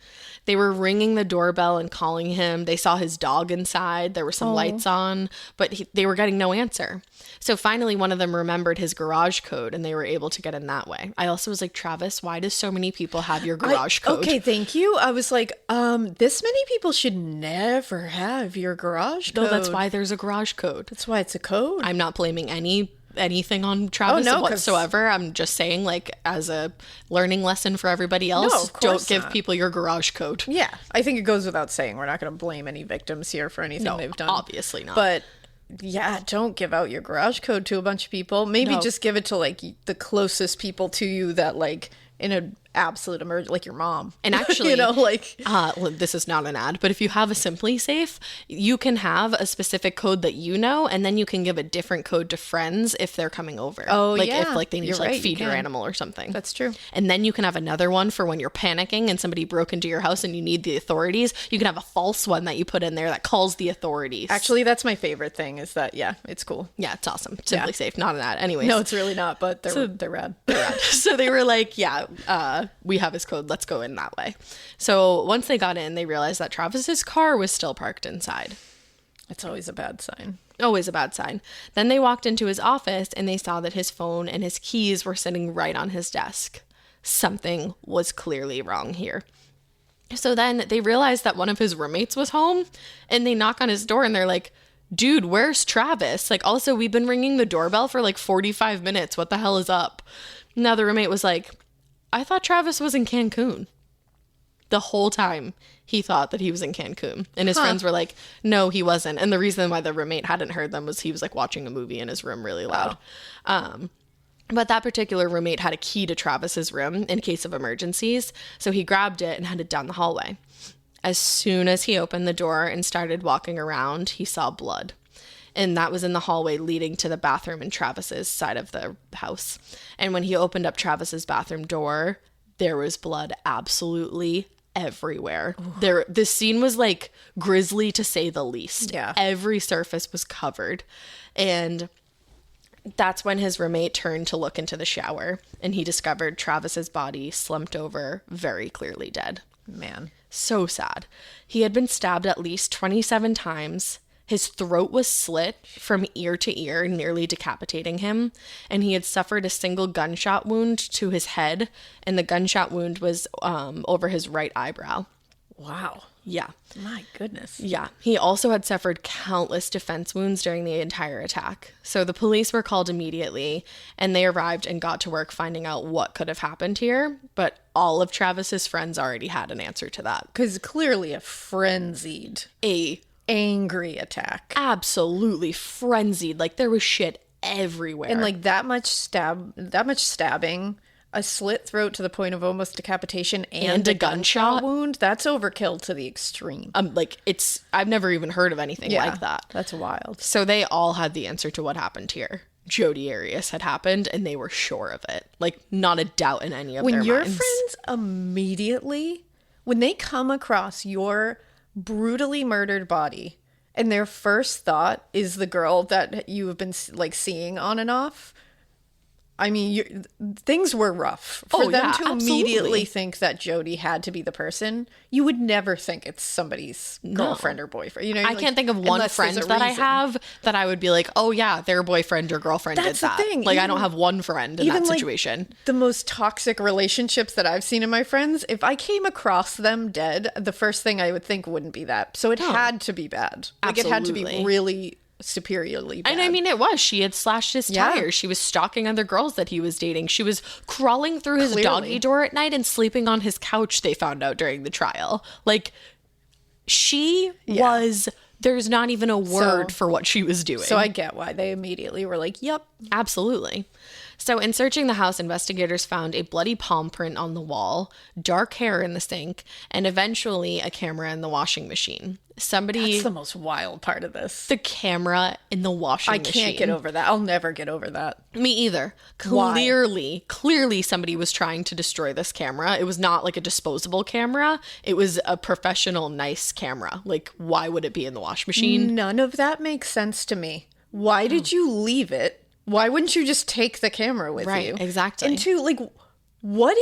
They were ringing the doorbell and calling him. They saw his dog inside. There were some lights on, but they were getting no answer. So finally, one of them remembered his garage code, and they were able to get in that way. I also was like, Travis, why do so many people have your garage code?
Okay, thank you. I was like, this many people should never have your garage code.
No, that's why there's a garage code.
That's why it's a code.
I'm not blaming anything on Travis whatsoever. I'm just saying, like, as a learning lesson for everybody else, don't give people your garage code.
Yeah, I think it goes without saying. We're not going to blame any victims here for anything they've done.
Obviously not.
But yeah, don't give out your garage code to a bunch of people. Maybe just give it to like the closest people to you that like in an absolute emergency, like your mom.
And actually, this is not an ad, but if you have a Simply Safe, you can have a specific code that you know, and then you can give a different code to friends if they're coming over.
Oh,
like
yeah.
if like they need to like feed your animal or something.
That's true.
And then you can have another one for when you're panicking and somebody broke into your house and you need the authorities. You can have a false one that you put in there that calls the authorities.
Actually, that's my favorite thing is that, it's cool.
Yeah, it's awesome. Simply Safe, not an ad. Anyways.
No, it's really not, but they're rad. They're rad.
So they were like, we have his code. Let's go in that way. So once they got in, they realized that Travis's car was still parked inside.
It's always a bad sign.
Always a bad sign. Then they walked into his office and they saw that his phone and his keys were sitting right on his desk. Something was clearly wrong here. So then they realized that one of his roommates was home, and they knock on his door and they're like, dude, where's Travis? Like, also, we've been ringing the doorbell for like 45 minutes. What the hell is up? Now the roommate was like, I thought Travis was in Cancun. The whole time he thought that he was in Cancun. And his friends were like, no, he wasn't. And the reason why the roommate hadn't heard them was he was like watching a movie in his room really loud. But that particular roommate had a key to Travis's room in case of emergencies, so he grabbed it and headed down the hallway. As soon as he opened the door and started walking around, he saw blood. And that was in the hallway leading to the bathroom in Travis's side of the house. And when he opened up Travis's bathroom door, there was blood absolutely everywhere. This scene was like grisly to say the least.
Yeah.
Every surface was covered. And that's when his roommate turned to look into the shower, and he discovered Travis's body slumped over, very clearly dead.
Man.
So sad. He had been stabbed at least 27 times. His throat was slit from ear to ear, nearly decapitating him, and he had suffered a single gunshot wound to his head, and the gunshot wound was over his right eyebrow.
Wow.
Yeah.
My goodness.
Yeah. He also had suffered countless defense wounds during the entire attack. So the police were called immediately, and they arrived and got to work finding out what could have happened here. But all of Travis's friends already had an answer to that.
Because clearly a frenzied, angry attack.
Absolutely frenzied. Like, there was shit everywhere.
And like that much stabbing, a slit throat to the point of almost decapitation, and a gunshot wound. That's overkill to the extreme.
I've never even heard of anything like that.
That's wild.
So they all had the answer to what happened here. Jodi Arias had happened, and they were sure of it. Like, not a doubt in any of their minds.
When your friends immediately, when they come across your brutally murdered body, and their first thought is the girl that you have been like seeing on and off, I mean, things were rough. For them to immediately think that Jodi had to be the person, you would never think it's somebody's girlfriend or boyfriend. You know,
I can't think of one friend that I have that I would be like, oh yeah, their boyfriend or girlfriend did that.
That's the thing.
Like, I don't have one friend in that situation.
Like, the most toxic relationships that I've seen in my friends, if I came across them dead, the first thing I would think wouldn't be that. So it had to be bad. Like, it had to be really superiorly bad.
And I mean, it was. She had slashed his tires. She was stalking other girls that he was dating. She was crawling through his doggy door at night and sleeping on his couch, they found out during the trial. Like, she was... There's not even a word for what she was doing.
So I get why they immediately were like, yep.
Absolutely. So in searching the house, investigators found a bloody palm print on the wall, dark hair in the sink, and eventually a camera in the washing machine.
That's the most wild part of this.
The camera in the washing machine.
I can't get over that. I'll never get over that.
Me either. Clearly somebody was trying to destroy this camera. It was not like a disposable camera. It was a professional, nice camera. Like, why would it be in the wash machine?
None of that makes sense to me. Why did you leave it? Why wouldn't you just take the camera with you?
Right, exactly.
And two, like, what?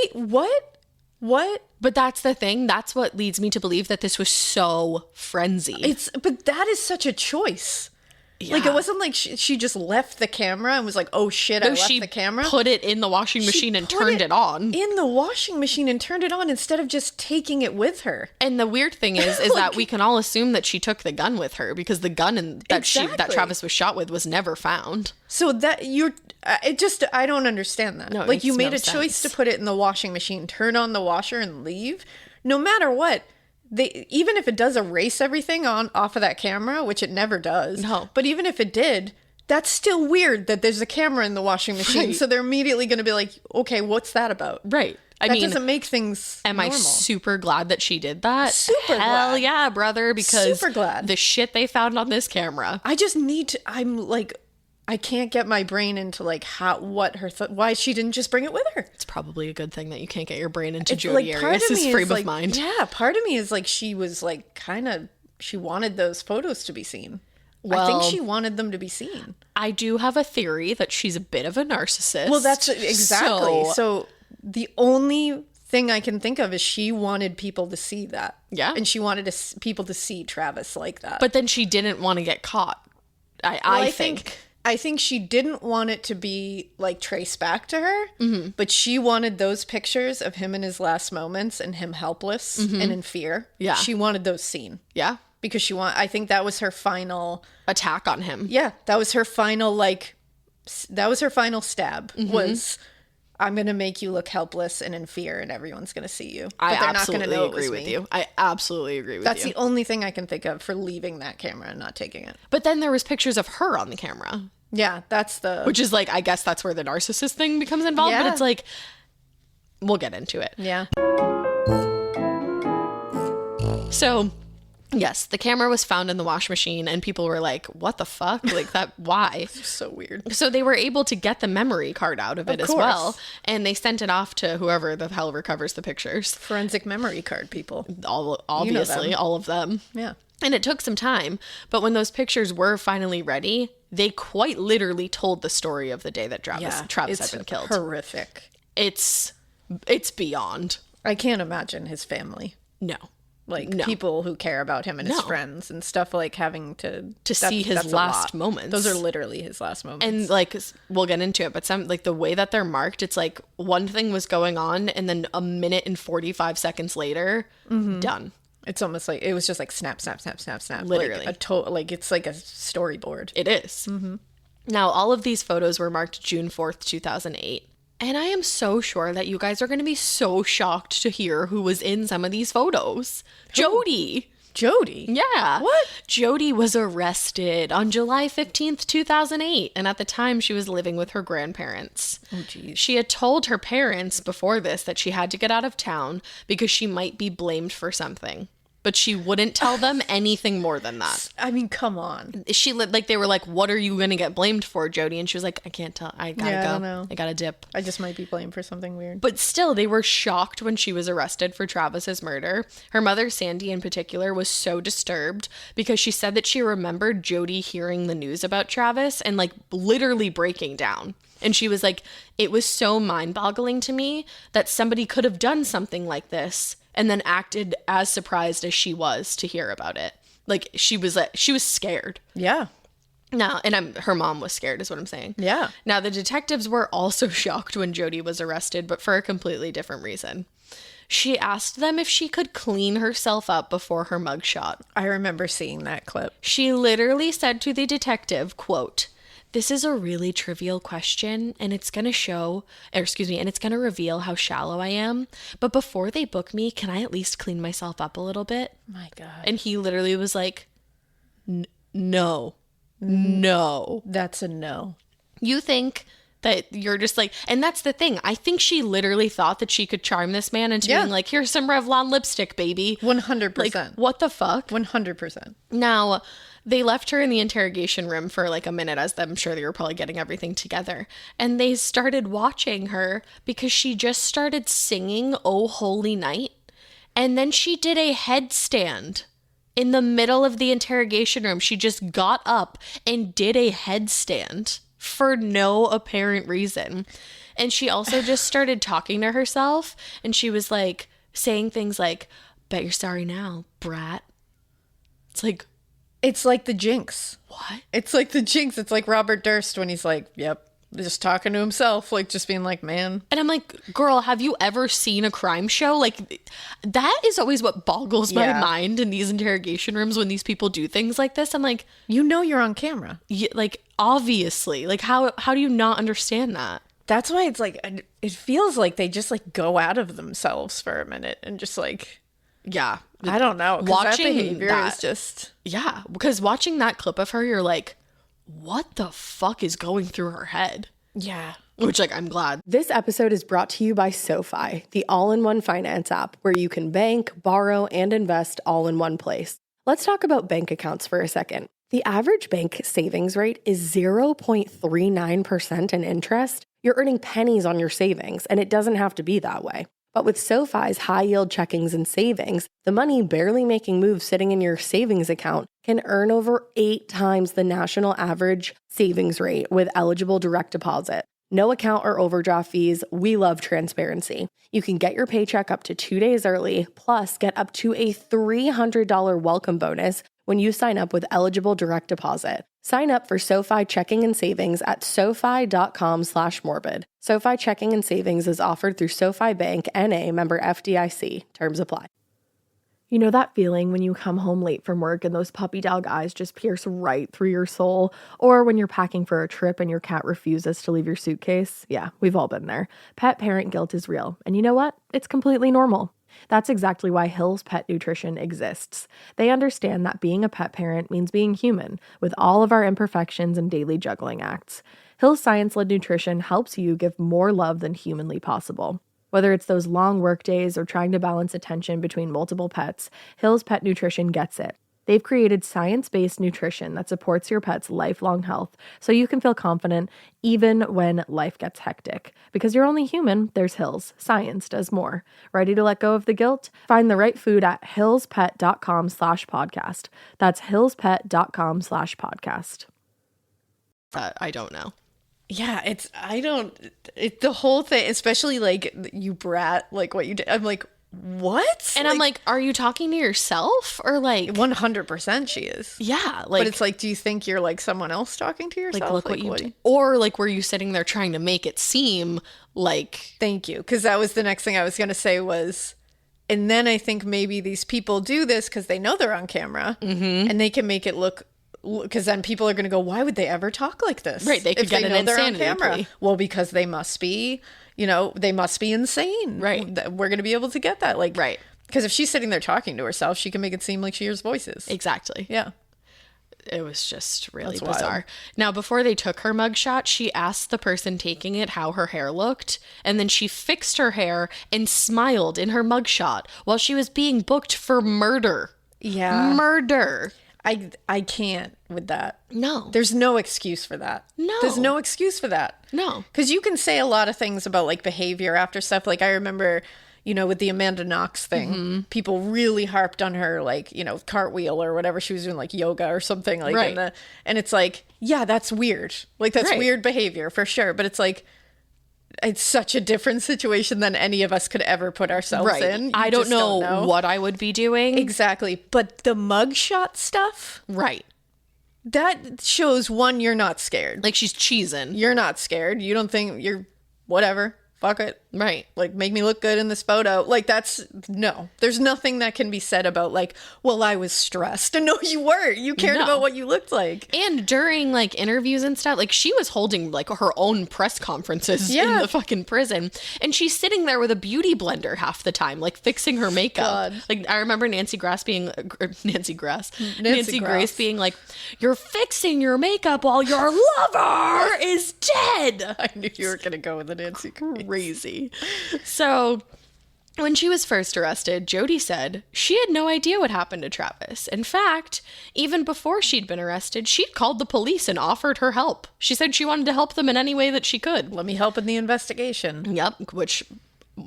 But that's the thing. That's what leads me to believe that this was so frenzied.
But that is such a choice. Yeah. Like, it wasn't like she just left the camera and was like, oh shit, I left the camera.
She put it in the washing machine and turned it on.
In the washing machine and turned it on instead of just taking it with her.
And the weird thing is that we can all assume that she took the gun with her, because the gun that Travis was shot with was never found.
So that I don't understand that.
No,
like, you made a choice to put it in the washing machine, turn on the washer and leave. No matter what. Even if it does erase everything off of that camera, which it never does.
No.
But even if it did, that's still weird that there's a camera in the washing machine. Right. So they're immediately going to be like, okay, what's that about?
Right.
That doesn't make things normal.
I super glad that she did that?
Super glad.
Hell yeah, brother, because
super glad.
The shit they found on this camera.
I just need to, I can't get my brain into like why she didn't just bring it with her.
It's probably a good thing that you can't get your brain into Jodi Arias' frame of mind.
Yeah, part of me is like, she was like she wanted those photos to be seen.
Well,
I think she wanted them to be seen.
I do have a theory that she's a bit of a narcissist.
Well, that's exactly. So the only thing I can think of is she wanted people to see that.
Yeah.
And she wanted people to see Travis like that.
But then she didn't want to get caught. I think
she didn't want it to be like traced back to her, but she wanted those pictures of him in his last moments and him helpless and in fear.
Yeah.
She wanted those seen.
Yeah.
Because I think that was her final
attack on him.
Yeah. That was her final, stab was, I'm going to make you look helpless and in fear, and everyone's going to see you. But they're not going to know it was me.
I absolutely agree with you.
That's the only thing I can think of for leaving that camera and not taking it.
But then there was pictures of her on the camera.
Yeah, that's the...
Which is like, I guess that's where the narcissist thing becomes involved. But
Yeah.
it's like, we'll get into it.
Yeah.
So, yes, the camera was found in the wash machine and people were like, what the fuck? Like that, why?
So weird.
So they were able to get the memory card out of it as well.
course.
And they sent it off to whoever the hell recovers the pictures.
Forensic memory card people.
Obviously,
them.
all of them.
Yeah.
And it took some time, but when those pictures were finally ready, they quite literally told the story of the day that Travis
it's
had been killed.
Horrific.
It's beyond.
I can't imagine his family.
No.
Like
No.
people who care about him and his
No.
friends and stuff, like having to
see his
that's a
last
lot.
moments.
Those are literally his last moments.
And like, we'll get into it, but some, like the way that they're marked, it's like one thing was going on and then a minute and 45 seconds later, done.
It's almost like it was just like snap, snap, snap, snap, snap.
Literally.
Like it's like a storyboard.
It is. Now, all of these photos were marked June 4th, 2008. And I am so sure that you guys are going to be so shocked to hear who was in some of these photos. Jodi.
Jodi.
Yeah.
What?
Jodi was arrested on July 15th, 2008. And at the time, she was living with her grandparents.
Oh, geez.
She had told her parents before this that she had to get out of town because she might be blamed for something. But she wouldn't tell them anything more than that.
I mean, come on.
She like, they were like, what are you going to get blamed for, Jodi? And she was like, I can't tell. I gotta
Yeah, I
go.
don't know.
I gotta dip.
I just might be blamed for something weird.
But still, they were shocked when she was arrested for Travis's murder. Her mother, Sandy, in particular, was so disturbed because she said that she remembered Jodi hearing the news about Travis and like literally breaking down. And she was like, it was so mind-boggling to me that somebody could have done something like this and then acted as surprised as she was to hear about it. Like she was scared.
Yeah.
Now, and her mom was scared is what I'm saying.
Yeah.
Now, the detectives were also shocked when Jodi was arrested, but for a completely different reason. She asked them if she could clean herself up before her mugshot.
I remember seeing that clip.
She literally said to the detective, quote, "This is a really trivial question, and it's going to reveal how shallow I am. But before they book me, can I at least clean myself up a little bit?"
My God.
And he literally was like, no. No.
That's a no.
You think that you're just like, and that's the thing. I think she literally thought that she could charm this man into being like, here's some Revlon lipstick, baby.
100%.
Like, what the fuck?
100%.
Now, they left her in the interrogation room for like a minute, as I'm sure they were probably getting everything together. And they started watching her because she just started singing "Oh Holy Night." And then she did a headstand in the middle of the interrogation room. She just got up and did a headstand for no apparent reason. And she also just started talking to herself. And she was like saying things like, "Bet you're sorry now, brat." It's like,
It's like the Jinx.
what?
It's like the Jinx. It's like Robert Durst when he's like, yep, just talking to himself, like just being like, man.
And I'm like, girl, have you ever seen a crime show? Like, that is always what boggles my
Yeah.
mind in these interrogation rooms when these people do things like this. I'm like,
You know you're on camera.
like, obviously, like, how do you not understand that?
That's why it's like, it feels like they just like go out of themselves for a minute and just like,
Yeah.
I don't know. 'Cause that
Watching
behavior
that-
is just...
Yeah. Because watching that clip of her, you're like, what the fuck is going through her head?
Yeah.
Which, like, I'm glad.
This episode is brought to you by SoFi, the all-in-one finance app where you can bank, borrow, and invest all in one place. Let's talk about bank accounts for a second. The average bank savings rate is 0.39% in interest. You're earning pennies on your savings, and it doesn't have to be that way. But with SoFi's high-yield checkings and savings, the money barely making moves sitting in your savings account can earn over 8 times the national average savings rate with eligible direct deposit. No account or overdraft fees. We love transparency. You can get your paycheck up to 2 days early, plus get up to a $300 welcome bonus when you sign up with eligible direct deposit. Sign up for SoFi checking and savings at SoFi.com/morbid. SoFi checking and savings is offered through SoFi Bank, N.A., member FDIC. Terms apply.
You know that feeling when you come home late from work and those puppy dog eyes just pierce right through your soul? Or when you're packing for a trip and your cat refuses to leave your suitcase? Yeah, we've all been there. Pet parent guilt is real. And you know what? It's completely normal. That's exactly why Hill's Pet Nutrition exists. They understand that being a pet parent means being human, with all of our imperfections and daily juggling acts. Hill's science-led nutrition helps you give more love than humanly possible. Whether it's those long work days or trying to balance attention between multiple pets, Hill's Pet Nutrition gets it. They've created science-based nutrition that supports your pet's lifelong health, so you can feel confident even when life gets hectic. Because you're only human, there's Hill's. Science does more. Ready to let go of the guilt? Find the right food at hillspet.com/podcast. That's hillspet.com/podcast.
I don't know.
Yeah, the whole thing, especially like you brat, like what you did. I'm like, what?
And I'm like, are you talking to yourself or like
100% she is.
Yeah, like,
but it's like, do you think you're like someone else talking to yourself?
Like, look what you did. Or like, were you sitting there trying to make it seem like...
Thank you. Because that was the next thing I was going to say was, and then I think maybe these people do this because they know they're on camera and they can make it look, because then people are going to go, why would they ever talk like this?
Right, they could get an insanity plea.
Well, because they must be, they must be insane.
Right.
We're going to be able to get that. Like,
right.
Because if she's sitting there talking to herself, she can make it seem like she hears voices.
Exactly.
Yeah.
It was just really
That's
bizarre.
wild.
Now, before they took her mugshot, she asked the person taking it how her hair looked, and then she fixed her hair and smiled in her mugshot while she was being booked for murder.
Yeah.
Murder.
I can't with that.
No.
There's no excuse for that.
No.
There's no excuse for that.
No.
Because you can say a lot of things about like behavior after stuff. Like I remember, with the Amanda Knox thing, people really harped on her, like, cartwheel or whatever she was doing, like yoga or something. Like,
right.
And it's like, yeah, that's weird. Like that's
right.
weird behavior for sure. But it's like, it's such a different situation than any of us could ever put ourselves
right.
in.
I don't know what I would be doing.
Exactly. But the mugshot stuff.
Right.
That shows, one, you're not scared.
Like she's cheesing.
You're not scared. You don't think you're whatever. Fuck it.
Right.
Like, make me look good in this photo. Like, no. There's nothing that can be said about, like, well, I was stressed. And no, you weren't. You cared about what you looked like.
And during, like, interviews and stuff, like, she was holding, like, her own press conferences in the fucking prison. And she's sitting there with a beauty blender half the time, like, fixing her makeup.
God.
Like, I remember Nancy Grace being like, you're fixing your makeup while your lover is dead.
I knew you were going to go with the Nancy Grace.
Crazy. So when she was first arrested, Jodi said she had no idea what happened to Travis. In fact, even before she'd been arrested, she'd called the police and offered her help. She said she wanted to help them in any way that she could.
Let me help in the investigation.
Yep, which,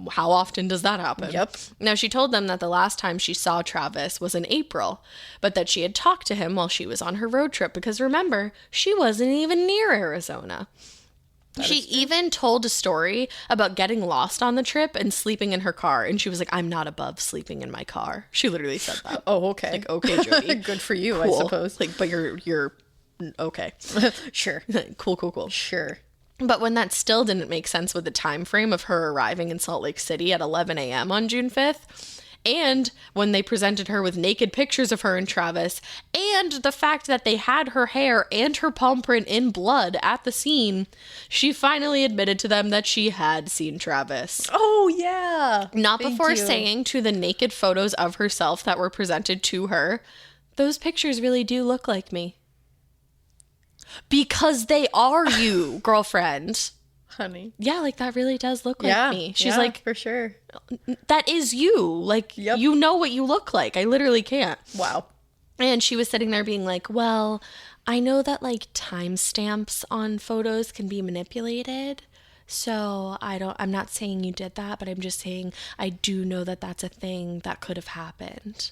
how often does that happen?
Yep.
Now, she told them that the last time she saw Travis was in April, but that she had talked to him while she was on her road trip because, remember, she wasn't even near Arizona. She even told a story about getting lost on the trip and sleeping in her car. And she was like, I'm not above sleeping in my car. She literally said that.
Oh, okay.
Like, okay, Jodi.
Good for you,
cool.
I suppose.
Like, but you're okay.
Sure.
Cool.
Sure.
But when that still didn't make sense with the time frame of her arriving in Salt Lake City at 11 a.m. on June 5th, and when they presented her with naked pictures of her and Travis, and the fact that they had her hair and her palm print in blood at the scene, she finally admitted to them that she had seen Travis.
Oh, yeah.
Not before saying to the naked photos of herself that were presented to her, those pictures really do look like me. Because they are you, girlfriend.
Honey.
Yeah, like that really does look like me. She's like,
for sure.
that is you. Like, you know what you look like. I literally can't.
Wow.
And she was sitting there being like, well, I know that like timestamps on photos can be manipulated. So I'm not saying you did that, but I'm just saying I do know that that's a thing that could have happened.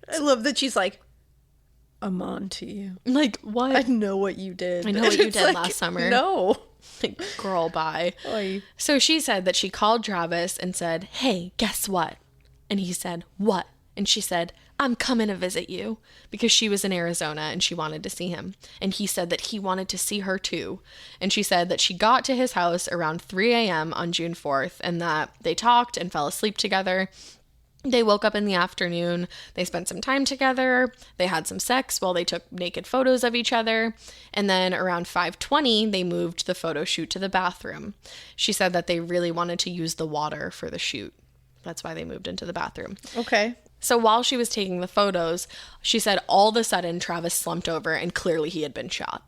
I love that she's like, I'm on to you.
Like, what?
I know what you did.
I know what you did last summer.
No.
Like, girl, bye.
Oy.
So she said that she called Travis and said, hey, guess what? And he said, what? And she said, I'm coming to visit you, because she was in Arizona and she wanted to see him. And he said that he wanted to see her too. And she said that she got to his house around 3 a.m. on June 4th and that they talked and fell asleep together. They woke up in the afternoon, they spent some time together, they had some sex while they took naked photos of each other, and then around 5:20, they moved the photo shoot to the bathroom. She said that they really wanted to use the water for the shoot. That's why they moved into the bathroom.
Okay.
So while she was taking the photos, she said all of a sudden Travis slumped over and clearly he had been shot.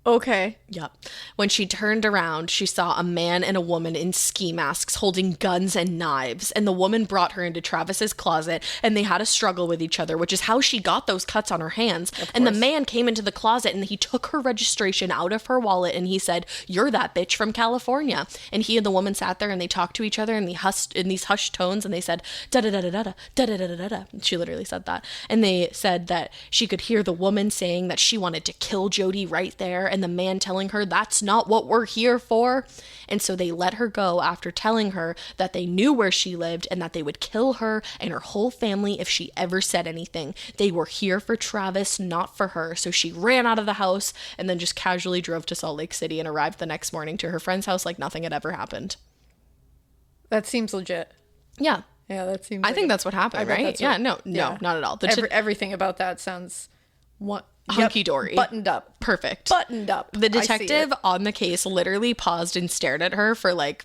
Okay.
Yep. When she turned around, she saw a man and a woman in ski masks holding guns and knives. And the woman brought her into Travis's closet and they had a struggle with each other, which is how she got those cuts on her hands. And the man came into the closet and he took her registration out of her wallet and he said, "You're that bitch from California." And he and the woman sat there and they talked to each other in these hushed tones and they said, "Da da da da da da da da da da da." She literally said that. And they said that she could hear the woman saying that she wanted to kill Jodi right there. And the man telling her, "That's not what we're here for." And so they let her go after telling her that they knew where she lived and that they would kill her and her whole family if she ever said anything. They were here for Travis, not for her. So she ran out of the house and then just casually drove to Salt Lake City and arrived the next morning to her friend's house like nothing had ever happened.
That seems legit.
Yeah.
Yeah, that seems
I think that's what happened, right? Yeah, no, not at all.
Everything about that sounds
hunky-dory.
Buttoned up.
Perfect.
Buttoned up.
The detective on the case literally paused and stared at her for like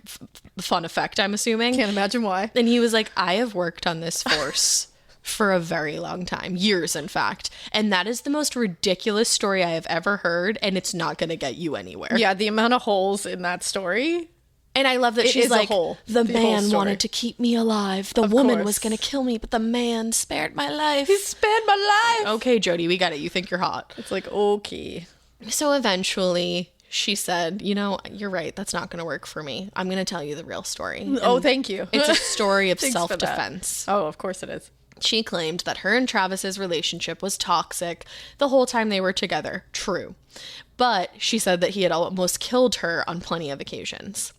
fun effect, I'm assuming.
Can't imagine why.
And he was like, "I have worked on this force for a very long time, years in fact. And that is the most ridiculous story I have ever heard. And it's not going to get you anywhere."
Yeah, the amount of holes in that story.
And I love that she's like, the man wanted to keep me alive. The woman was going to kill me, but the man spared my life.
He spared my life.
Okay, Jodi, we got it. You think you're hot.
It's like, okay.
So eventually she said, "You know, you're right. That's not going to work for me. I'm going to tell you the real story."
Oh, thank you.
It's a story of
Thanks for that.
self-defense.
Oh, of course it is.
She claimed that her and Travis's relationship was toxic the whole time they were together. True. But she said that he had almost killed her on plenty of occasions.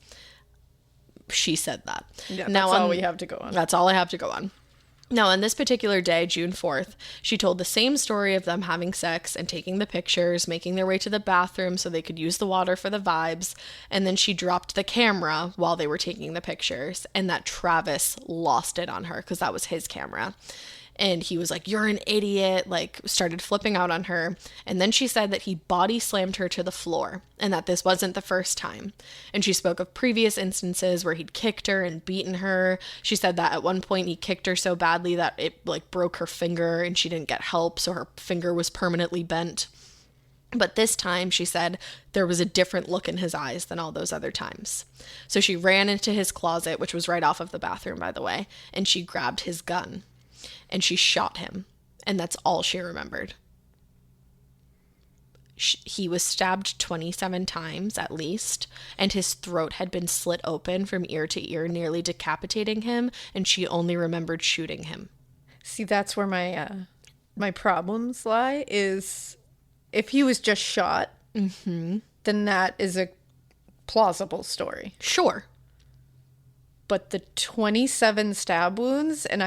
She said that.
Yeah, that's all we have to go on.
That's all I have to go on. Now, on this particular day, June 4th, she told the same story of them having sex and taking the pictures, making their way to the bathroom so they could use the water for the vibes, and then she dropped the camera while they were taking the pictures, and that Travis lost it on her because that was his camera. And he was like, "You're an idiot," like started flipping out on her. And then she said that he body slammed her to the floor and that this wasn't the first time. And she spoke of previous instances where he'd kicked her and beaten her. She said that at one point he kicked her so badly that it like broke her finger and she didn't get help. So her finger was permanently bent. But this time, she said, there was a different look in his eyes than all those other times. So she ran into his closet, which was right off of the bathroom, by the way, and she grabbed his gun. And she shot him. And that's all she remembered. He was stabbed 27 times at least. And his throat had been slit open from ear to ear, nearly decapitating him. And she only remembered shooting him.
See, that's where my problems lie, is if he was just shot, then that is a plausible story.
Sure.
But the 27 stab wounds, and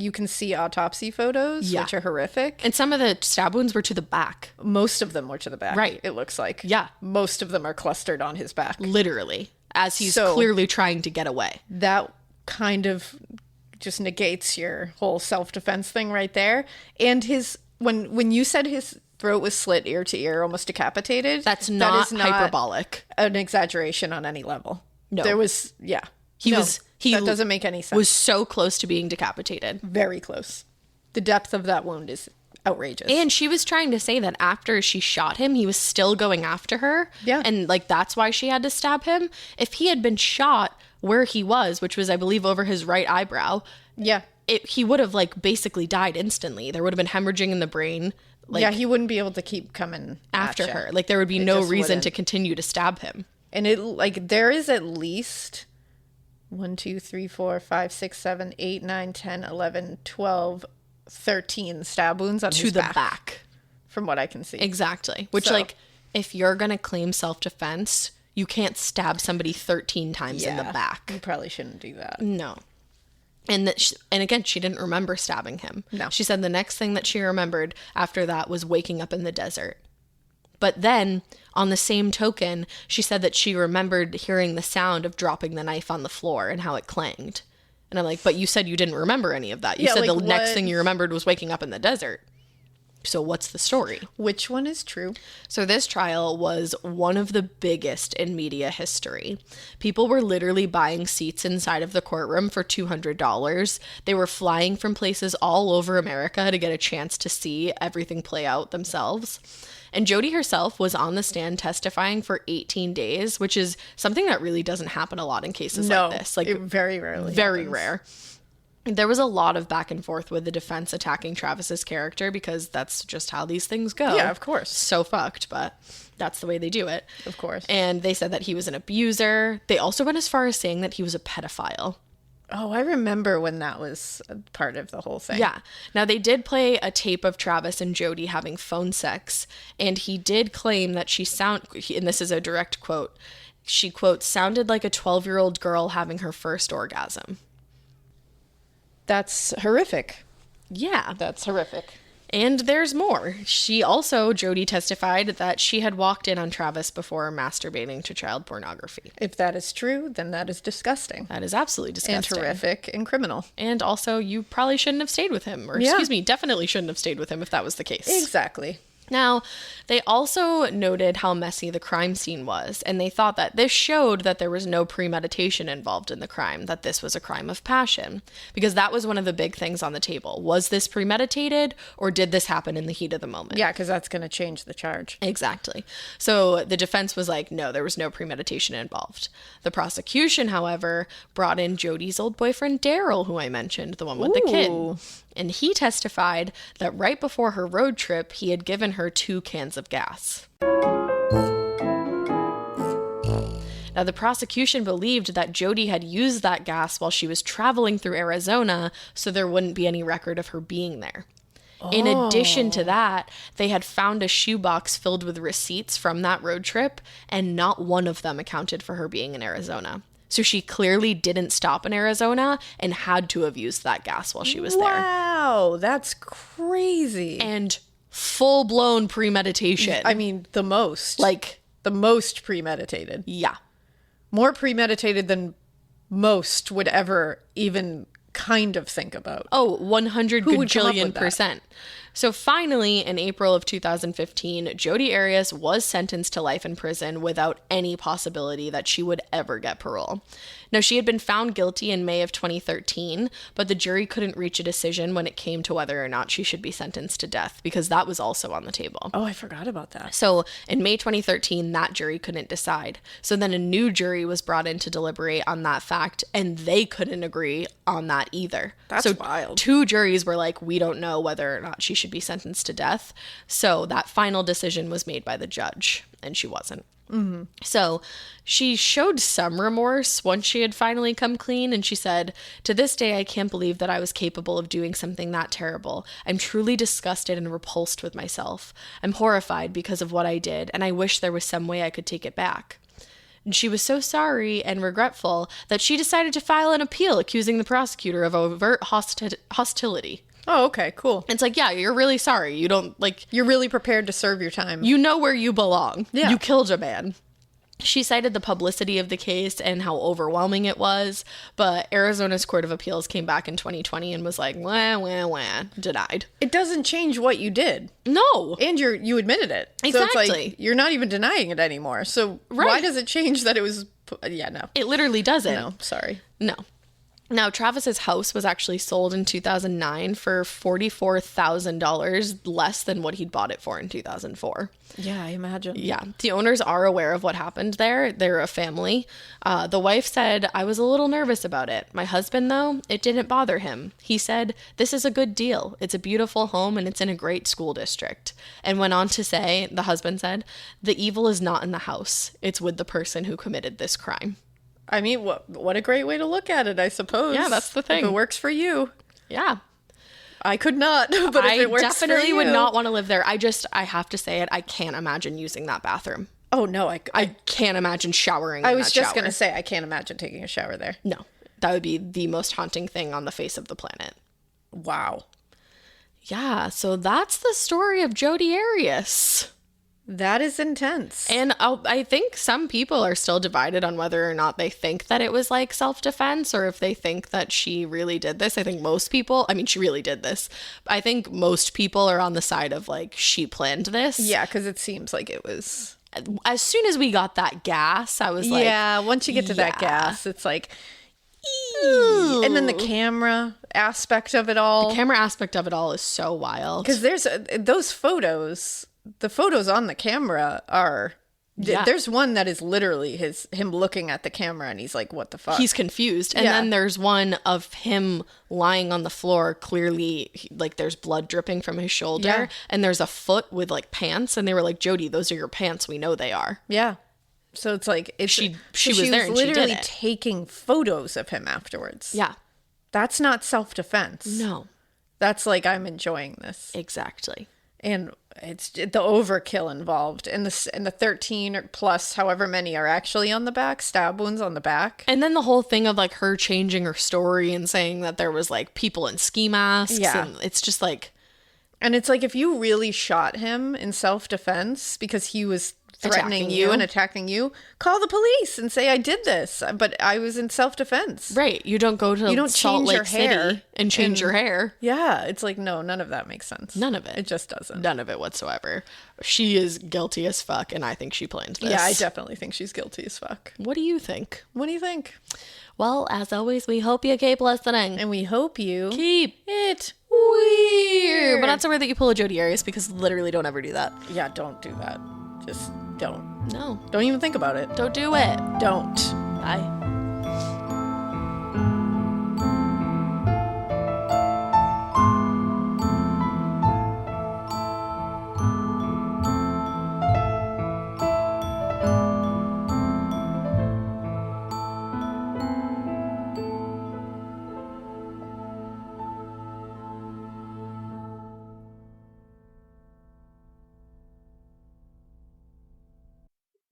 you can see autopsy photos, which are horrific.
And some of the stab wounds were to the back.
Most of them were to the back.
Right.
It looks like.
Yeah.
Most of them are clustered on his back.
Literally. As he's clearly trying to get away.
That kind of just negates your whole self-defense thing right there. And when you said his throat was slit ear to ear, almost decapitated.
That is not hyperbolic.
An exaggeration on any level.
No.
There was, yeah. That doesn't make any sense.
Was so close to being decapitated.
Very close. The depth of that wound is outrageous.
And she was trying to say that after she shot him, he was still going after her.
Yeah.
And like that's why she had to stab him. If he had been shot where he was, which was I believe over his right eyebrow,
yeah,
he would have like basically died instantly. There would have been hemorrhaging in the brain. Like,
yeah, he wouldn't be able to keep coming
after her. Like there would be no reason to continue to stab him.
And there is at least 1, 2, 3, 4, 5, 6, 7, 8, 9, 10, 11, 12, 13 stab wounds on his back. From what I can see.
Exactly. Which, like, if you're going to claim self-defense, you can't stab somebody 13 times in the back.
You probably shouldn't do that.
No. And again, she didn't remember stabbing him.
No.
She said the next thing that she remembered after that was waking up in the desert. But then, on the same token, she said that she remembered hearing the sound of dropping the knife on the floor and how it clanged. And I'm like, but you said you didn't remember any of that. You said the next thing you remembered was waking up in the desert. So what's the story?
Which one is true?
So this trial was one of the biggest in media history. People were literally buying seats inside of the courtroom for $200. They were flying from places all over America to get a chance to see everything play out themselves. And Jodi herself was on the stand testifying for 18 days, which is something that really doesn't happen a lot in cases like this. Like,
it very rarely
very
happens.
rare. There was a lot of back and forth with the defense attacking Travis's character because that's just how these things go.
Yeah, of course.
So fucked, but that's the way they do it.
Of course.
And they said that he was an abuser. They also went as far as saying that he was a pedophile.
Oh, I remember when that was a part of the whole thing.
Yeah. Now, they did play a tape of Travis and Jodi having phone sex, and he did claim that and this is a direct quote, she, quote, sounded like a 12-year-old girl having her first orgasm.
That's horrific.
Yeah.
That's horrific.
And there's more. Jodi testified that she had walked in on Travis before masturbating to child pornography.
If that is true, then that is disgusting.
That is absolutely disgusting.
And horrific and criminal.
And also, you probably shouldn't have stayed with him. Or, definitely shouldn't have stayed with him if that was the case.
Exactly.
Now, they also noted how messy the crime scene was, and they thought that this showed that there was no premeditation involved in the crime, that this was a crime of passion, because that was one of the big things on the table. Was this premeditated, or did this happen in the heat of the moment?
Yeah, because that's going to change the charge.
Exactly. So the defense was like, no, there was no premeditation involved. The prosecution, however, brought in Jodi's old boyfriend, Daryl, who I mentioned, the one with the kid. And he testified that right before her road trip, he had given her 2 cans of gas. Now, the prosecution believed that Jodi had used that gas while she was traveling through Arizona, so there wouldn't be any record of her being there. In addition to that, they had found a shoebox filled with receipts from that road trip, and not one of them accounted for her being in Arizona. So she clearly didn't stop in Arizona and had to have used that gas while she was there.
Wow, that's crazy.
And full-blown premeditation.
I mean, the most.
Like,
the most premeditated.
yeah.
More premeditated than most would ever even kind of think about.
Oh, 100
Who would come up
gajillion
with that?
percent. So finally, in April of 2015, Jodi Arias was sentenced to life in prison without any possibility that she would ever get parole. Now, she had been found guilty in May of 2013, but the jury couldn't reach a decision when it came to whether or not she should be sentenced to death, because that was also on the table.
Oh, I forgot about that.
So in May 2013, that jury couldn't decide. So then a new jury was brought in to deliberate on that fact, and they couldn't agree on that either.
That's wild.
2 juries were like, we don't know whether or not she should be sentenced to death. So that final decision was made by the judge, and she wasn't. Mm-hmm. So she showed some remorse once she had finally come clean, and she said, "To this day, I can't believe that I was capable of doing something that terrible. I'm truly disgusted and repulsed with myself. I'm horrified because of what I did, and I wish there was some way I could take it back." And she was so sorry and regretful that she decided to file an appeal accusing the prosecutor of overt hostility.
Oh, okay, cool.
It's like, yeah, you're really sorry. You don't, like...
You're really prepared to serve your time.
You know where you belong.
Yeah.
You killed a man. She cited the publicity of the case and how overwhelming it was, but Arizona's Court of Appeals came back in 2020 and was like, wah, wah, wah, denied.
It doesn't change what you did.
No.
And you admitted it.
Exactly.
So it's like, you're not even denying it anymore. So why does it change that it was... Yeah, no.
It literally doesn't.
No, sorry.
No. Now, Travis's house was actually sold in 2009 for $44,000 less than what he'd bought it for in 2004.
Yeah, I imagine.
Yeah. The owners are aware of what happened there. They're a family. The wife said, "I was a little nervous about it. My husband, though, it didn't bother him. He said, 'This is a good deal. It's a beautiful home and it's in a great school district.'" And went on to say, the husband said, "The evil is not in the house. It's with the person who committed this crime."
I mean, what a great way to look at it, I suppose.
Yeah, that's the thing.
If it works for you.
Yeah.
I could not, but if it works for you.
I definitely would not want to live there. I have to say it, I can't imagine using that bathroom.
Oh, no. I
can't imagine showering in
I was
that
just
shower.
going to say, I can't imagine taking a shower there.
No. That would be the most haunting thing on the face of the planet.
Wow.
Yeah, so that's the story of Jodi Arias.
That is intense.
And I think some people are still divided on whether or not they think that it was like self-defense or if they think that she really did this. I think most people, I mean, she really did this. I think most people are on the side of like, she planned this.
Yeah, because it seems like it was.
As soon as we got that gas, I was like,
yeah, once you get to that gas, it's like, ee. And then the camera aspect of it all.
The camera aspect of it all is so wild.
Because there's those photos. The photos on the camera are there's one that is literally him looking at the camera and he's like, what the fuck?
He's confused. And then there's one of him lying on the floor, clearly like there's blood dripping from his shoulder, and there's a foot with like pants, and they were like, Jodi, those are your pants, we know they are.
Yeah. So it's like she was there and literally she did it. Taking photos of him afterwards.
Yeah.
That's not self-defense.
No.
That's like, I'm enjoying this.
Exactly.
And it's the overkill involved, and the 13 or plus, however many are actually on the back, stab wounds on the back.
And then the whole thing of like her changing her story and saying that there was like people in ski masks.
Yeah.
And it's just like.
And it's like, if you really shot him in self-defense because he was threatening you and attacking you, call the police and say, I did this, but I was in self-defense.
Right. You don't go to Salt Lake City and change your hair.
Yeah. It's like, no, none of that makes sense.
None of it.
It just doesn't.
None of it whatsoever. She is guilty as fuck, and I think she planned this.
Yeah, I definitely think she's guilty as fuck.
What do you think?
What do you think?
Well, as always, we hope you keep listening.
And we hope you
keep
it
weird. But not so weird that you pull a Jodi Arias, because literally don't ever do that.
Yeah, don't do that. Just don't.
No.
Don't even think about it.
Don't do it.
Don't.
Bye.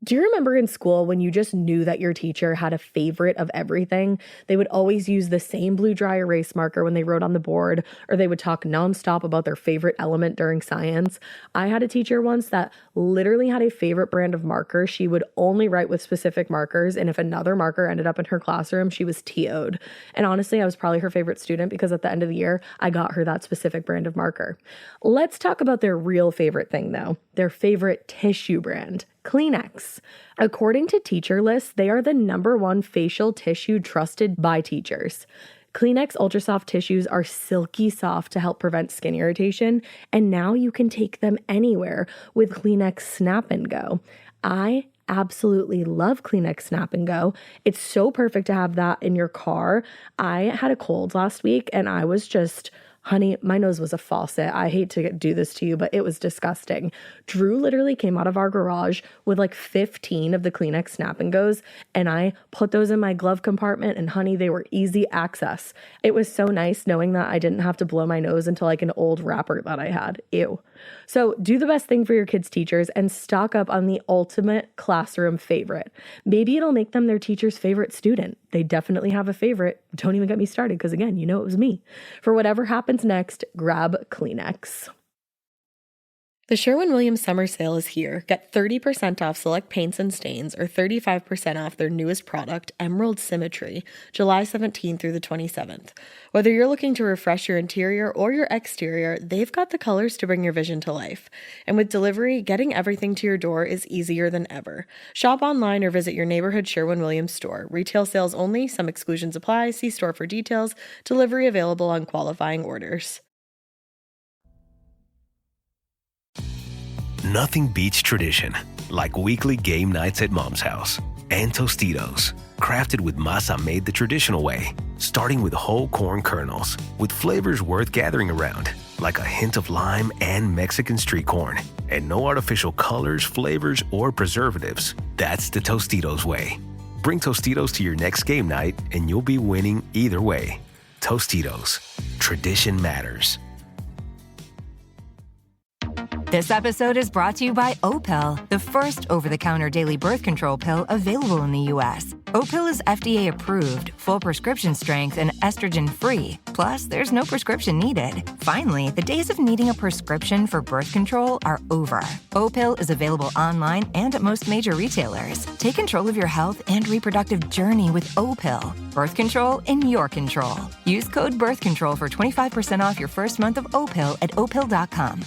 Do you remember in school when you just knew that your teacher had a favorite of everything? They would always use the same blue dry erase marker when they wrote on the board, or they would talk nonstop about their favorite element during science. I had a teacher once that literally had a favorite brand of marker. She would only write with specific markers, and if another marker ended up in her classroom, she was TO'd. And honestly, I was probably her favorite student because at the end of the year, I got her that specific brand of marker. Let's talk about their real favorite thing though, their favorite tissue brand. Kleenex. According to Teacher List, they are the #1 facial tissue trusted by teachers. Kleenex Ultra Soft tissues are silky soft to help prevent skin irritation, and now you can take them anywhere with Kleenex Snap and Go. I absolutely love Kleenex Snap and Go. It's so perfect to have that in your car. I had a cold last week and I was just, honey, my nose was a faucet. I hate to do this to you, but it was disgusting. Drew literally came out of our garage with like 15 of the Kleenex Snap and Goes, and I put those in my glove compartment, and honey, they were easy access. It was so nice knowing that I didn't have to blow my nose into like an old wrapper that I had. Ew. So do the best thing for your kids' teachers and stock up on the ultimate classroom favorite. Maybe it'll make them their teacher's favorite student. They definitely have a favorite. Don't even get me started because, again, you know it was me. For whatever happens next, grab Kleenex. The Sherwin-Williams summer sale is here. Get 30% off select paints and stains or 35% off their newest product, Emerald Symmetry, July 17th through the 27th. Whether you're looking to refresh your interior or your exterior, they've got the colors to bring your vision to life. And with delivery, getting everything to your door is easier than ever. Shop online or visit your neighborhood Sherwin-Williams store. Retail sales only. Some exclusions apply. See store for details. Delivery available on qualifying orders.
Nothing beats tradition, like weekly game nights at Mom's house. And Tostitos, crafted with masa made the traditional way, starting with whole corn kernels, with flavors worth gathering around, like a hint of lime and Mexican street corn. And no artificial colors, flavors, or preservatives. That's the Tostitos way. Bring Tostitos to your next game night, and you'll be winning either way. Tostitos, tradition matters.
This episode is brought to you by Opill, the first over-the-counter daily birth control pill available in the U.S. Opill is FDA approved, full prescription strength, and estrogen-free. Plus, there's no prescription needed. Finally, the days of needing a prescription for birth control are over. Opill is available online and at most major retailers. Take control of your health and reproductive journey with Opill. Birth control in your control. Use code BIRTHCONTROL for 25% off your first month of Opill at opill.com.